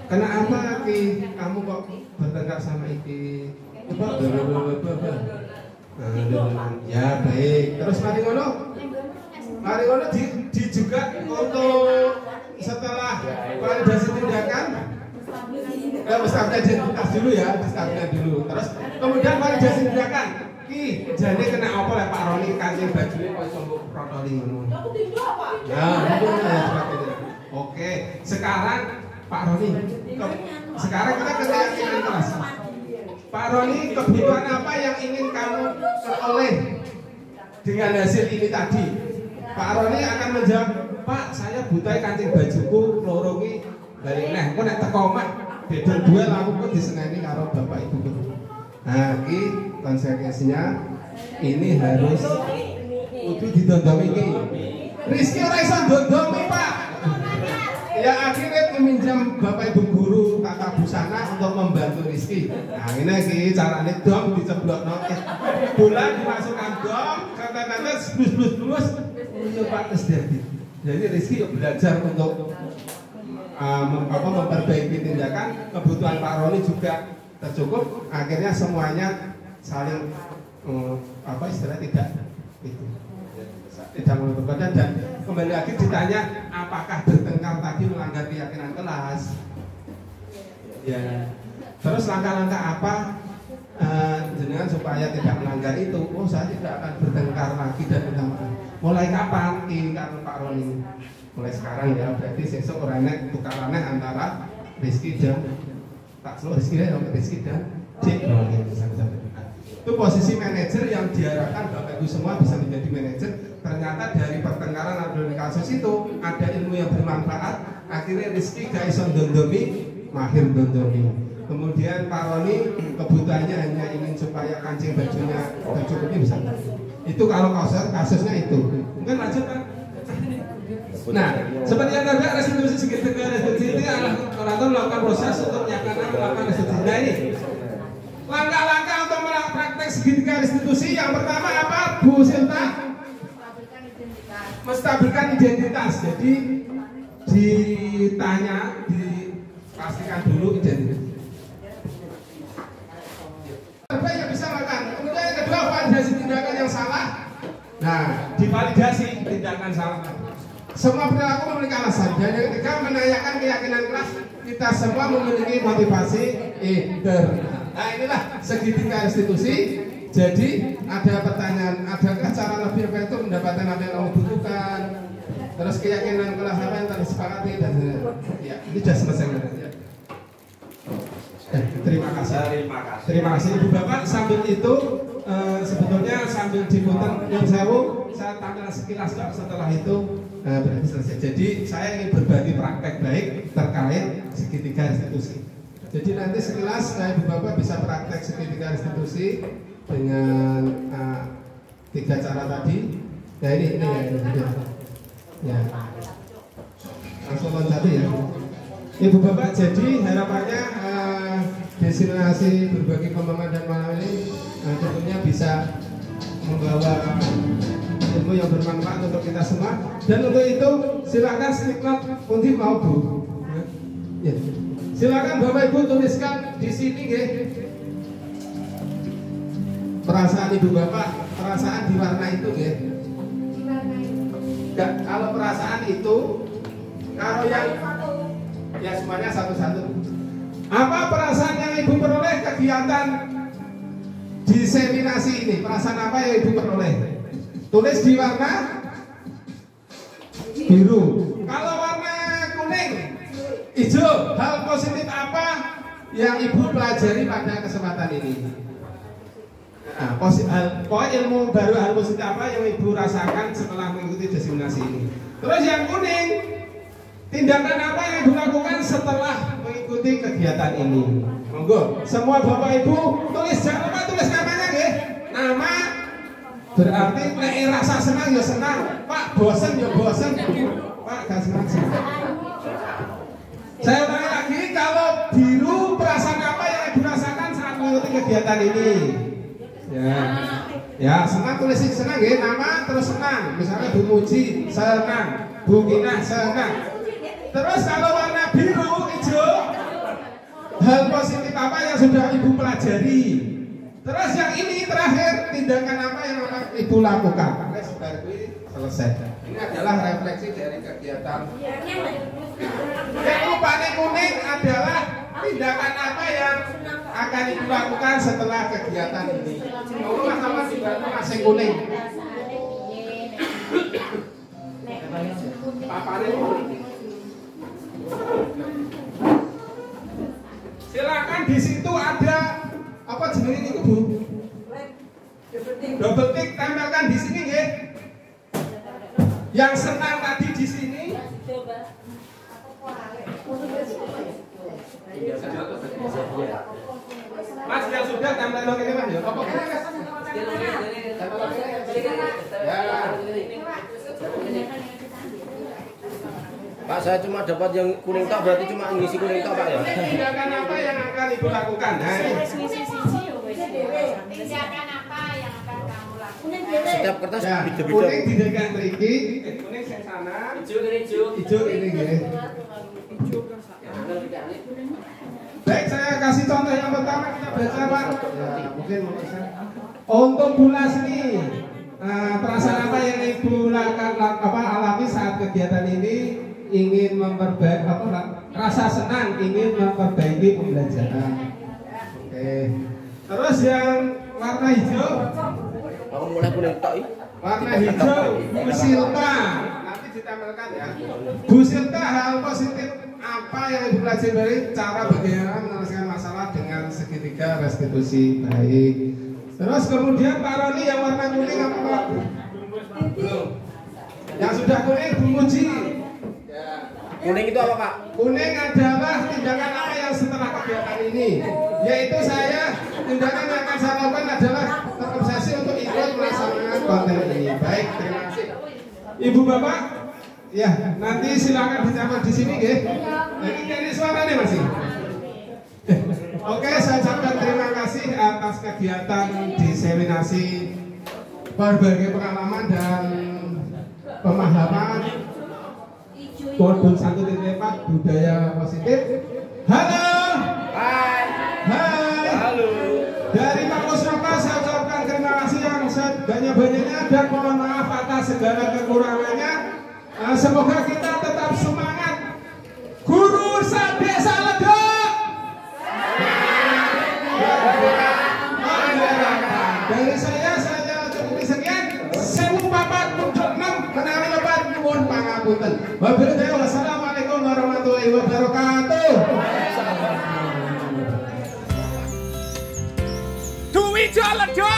Kenapa Ki kamu kok bertengkar sama Iki? Ya baik. Terus mari ngono di juga untuk setelah validasi tindakan staf dulu ya, stafnya dulu. Terus kemudian validasi tindakan. Ki, jane kena apa lah Pak Roni kancing bajune kok sombong protoli ngono. Nah, itu Oke, sekarang Pak Roni. Sekarang kita ke keyakinan kelas. Pak Roni, kebutuhan apa yang ingin kamu peroleh dengan hasil ini tadi? Pak Roni akan menjawab, Pak, saya butuh kancing bajuku loro ki balik neh. Engko nek teko omah bedol duel aku kok diseneni karo bapak ibu. Nah, iki konsekuensinya ini harus kudu didondomi iki. Rizky ora iso dondomi, Pak. Ya akhirnya meminjam bapak ibu guru tata busana untuk membantu Rizky. Nah, ini iki carane dom diceblokno. Bola dimasukkan dom, kata-kata blus-blus. Iya Pak tes jadi Rizky belajar untuk memperbaiki tindakan. Kebutuhan Pak Roni juga tercukup. Akhirnya semuanya saling tidak memperbadan. Dan kembali lagi ditanya apakah bertengkar tadi melanggar keyakinan kelas. Ya. Terus langkah-langkah apa jenengan supaya tidak melanggar itu? Oh, saya tidak akan bertengkar lagi dan minta maaf. Mulai kapan? Karo Pak Roni. Mulai sekarang ya, berarti sesuk orangnya tukarannya antara Rizky dan tak selalu Rizky dan Cik Roni. Itu posisi manajer yang diharapkan Bapak Ibu semua bisa menjadi manajer. Ternyata dari pertengkaran atau dari kasus itu ada ilmu yang bermanfaat. Akhirnya Rizky gak iso dondomi, mahir dondomi. Kemudian Pak Roni kebutuhannya hanya ingin supaya kancing bajunya tercukupi bisa. Itu kalau kasusnya itu. Mungkin lanjut kan? Nah, seperti yang tadi restitusi segitiga restitusi ini adalah orang melakukan proses untuk melakukan restitusi. Nah ini menstabilkan identitas. Jadi ditanya, dipastikan dulu identitas. Apa yang bisa makan? Kemudian yang kedua, validasi tindakan yang salah. Nah, divalidasi tindakan salah. Semua perilaku memiliki alasan. Dan yang ketiga, menanyakan keyakinan keras. Kita semua memiliki motivasi internal. Nah, inilah segitiga restitusi. Jadi ada pertanyaan, adakah cara lebih efektif mendapatkan apa yang kamu butuhkan? Terus keyakinan keras apa yang telah disepakati dan ya, ini sudah selesai. Ya. Terima kasih. Terima kasih Ibu Bapak. Sambil itu sebetulnya sambil diputar yang saya tampil sekilas Pak. Setelah itu berarti selesai. Jadi saya ingin berbagi praktek baik terkait segitiga restitusi. Jadi nanti sekilas Ibu Bapak bisa praktek segitiga restitusi dengan 3 cara tadi. Nah ini ya. Langsung loncat ya. Ibu Bapak, jadi harapannya destinasi berbagi pemahaman dan malam ini tentunya bisa membawa ilmu yang bermanfaat untuk kita semua. Dan untuk itu silakan stikmat pundi mau Bu. Ya. Silakan Bapak Ibu tuliskan di sini ya. Perasaan Ibu Bapak, perasaan di warna itu ya. Enggak, kalau perasaan itu kalau yang ya semuanya satu-satu. Apa perasaan yang Ibu peroleh kegiatan diseminasi ini? Perasaan apa yang Ibu peroleh? Tulis di warna biru. Kalau warna kuning, hijau, hal positif apa yang Ibu pelajari pada kesempatan ini? Nah, ilmu baru, hal positif apa yang Ibu rasakan setelah mengikuti diseminasi ini? Terus yang kuning, tindakan apa yang Ibu lakukan setelah mengikuti kegiatan ini? Monggo, semua Bapak Ibu tulis, jangan lupa tulis namanya ya. Nama berarti nek rasa senang ya senang, Pak bosen ya bosen, Pak gak senang. Saya ulangi lagi, kalau biru perasaan apa yang Ibu rasakan saat mengikuti kegiatan ini? Ya senang, tulis senang ya, nama terus senang. Misalnya Bu Muji senang, Bu Kinah senang. Terus kalau warna biru, hijau, hal positif apa yang sudah Ibu pelajari? Terus yang ini terakhir, tindakan apa yang akan Ibu lakukan? Selesai. Ini adalah refleksi dari kegiatan. Yang rupanya kuning adalah tindakan apa yang akan Ibu lakukan setelah kegiatan ini. Rumah sama dibantu masih kuning. Paparnya kuning. Silakan, di situ ada apa jenis ini Bu? Double tick, tempelkan di sini ya. Yang senang tadi di sini. Mas yang sudah tempelkan ini Mas ya. Pak, saya cuma dapat yang kuning tok, berarti cuma ngisi kuning tok Pak ya. Tindakan apa yang akan Ibu lakukan? Nah, tindakan apa yang akan kamu lakukan? Setiap kertas beda-beda. Kuning tindakan mriki, kuning sing sana, hijau ini nggih. Baik, saya kasih contoh yang pertama, kita baca Pak. Ya, mungkin untuk bulan ini perasaan apa yang Ibu alami saat kegiatan ini? Ingin memperbaiki rasa senang, ingin memperbaiki pembelajaran. Oke. Terus yang warna hijau, Aku mulai kuning tok. warna hijau, Bu Silta. Nanti ditempelkan ya. Bu Silta, hal positif apa yang Ibu pelajari dari cara bagaimana menyelesaikan masalah dengan segitiga restitusi baik. Terus kemudian Pak Roni yang warna kuning apa Pak? Belum. Yang sudah kuning Bu Muji. Kuning itu apa Pak? Kuning adalah tindakan apa yang setelah kegiatan ini? Yaitu tindakan yang akan saya lakukan adalah terobsesi untuk ikut melaksanakan konten ini. Baik, terima kasih. Ibu Bapak, ya nanti silakan dicatat di sini ya. Jadi dari suaranya masih. Oke, saya ucapkan terima kasih atas kegiatan diseminasi berbagai pengalaman dan halaman modul 1.4 budaya positif. Halo. Hai. Hai. Halo. Dari Pak Musyoka saya ucapkan terima kasih yang sebanyak-banyaknya dan mohon maaf atas segala kekurangannya. Semoga kita tetap semangat. Guru Desa Ledok. Dari saya cukup sekian. 1446 menawi lebat nuwun pangapunten. Wassalamualaikum warahmatullahi wabarakatuh. Duwi Ledok.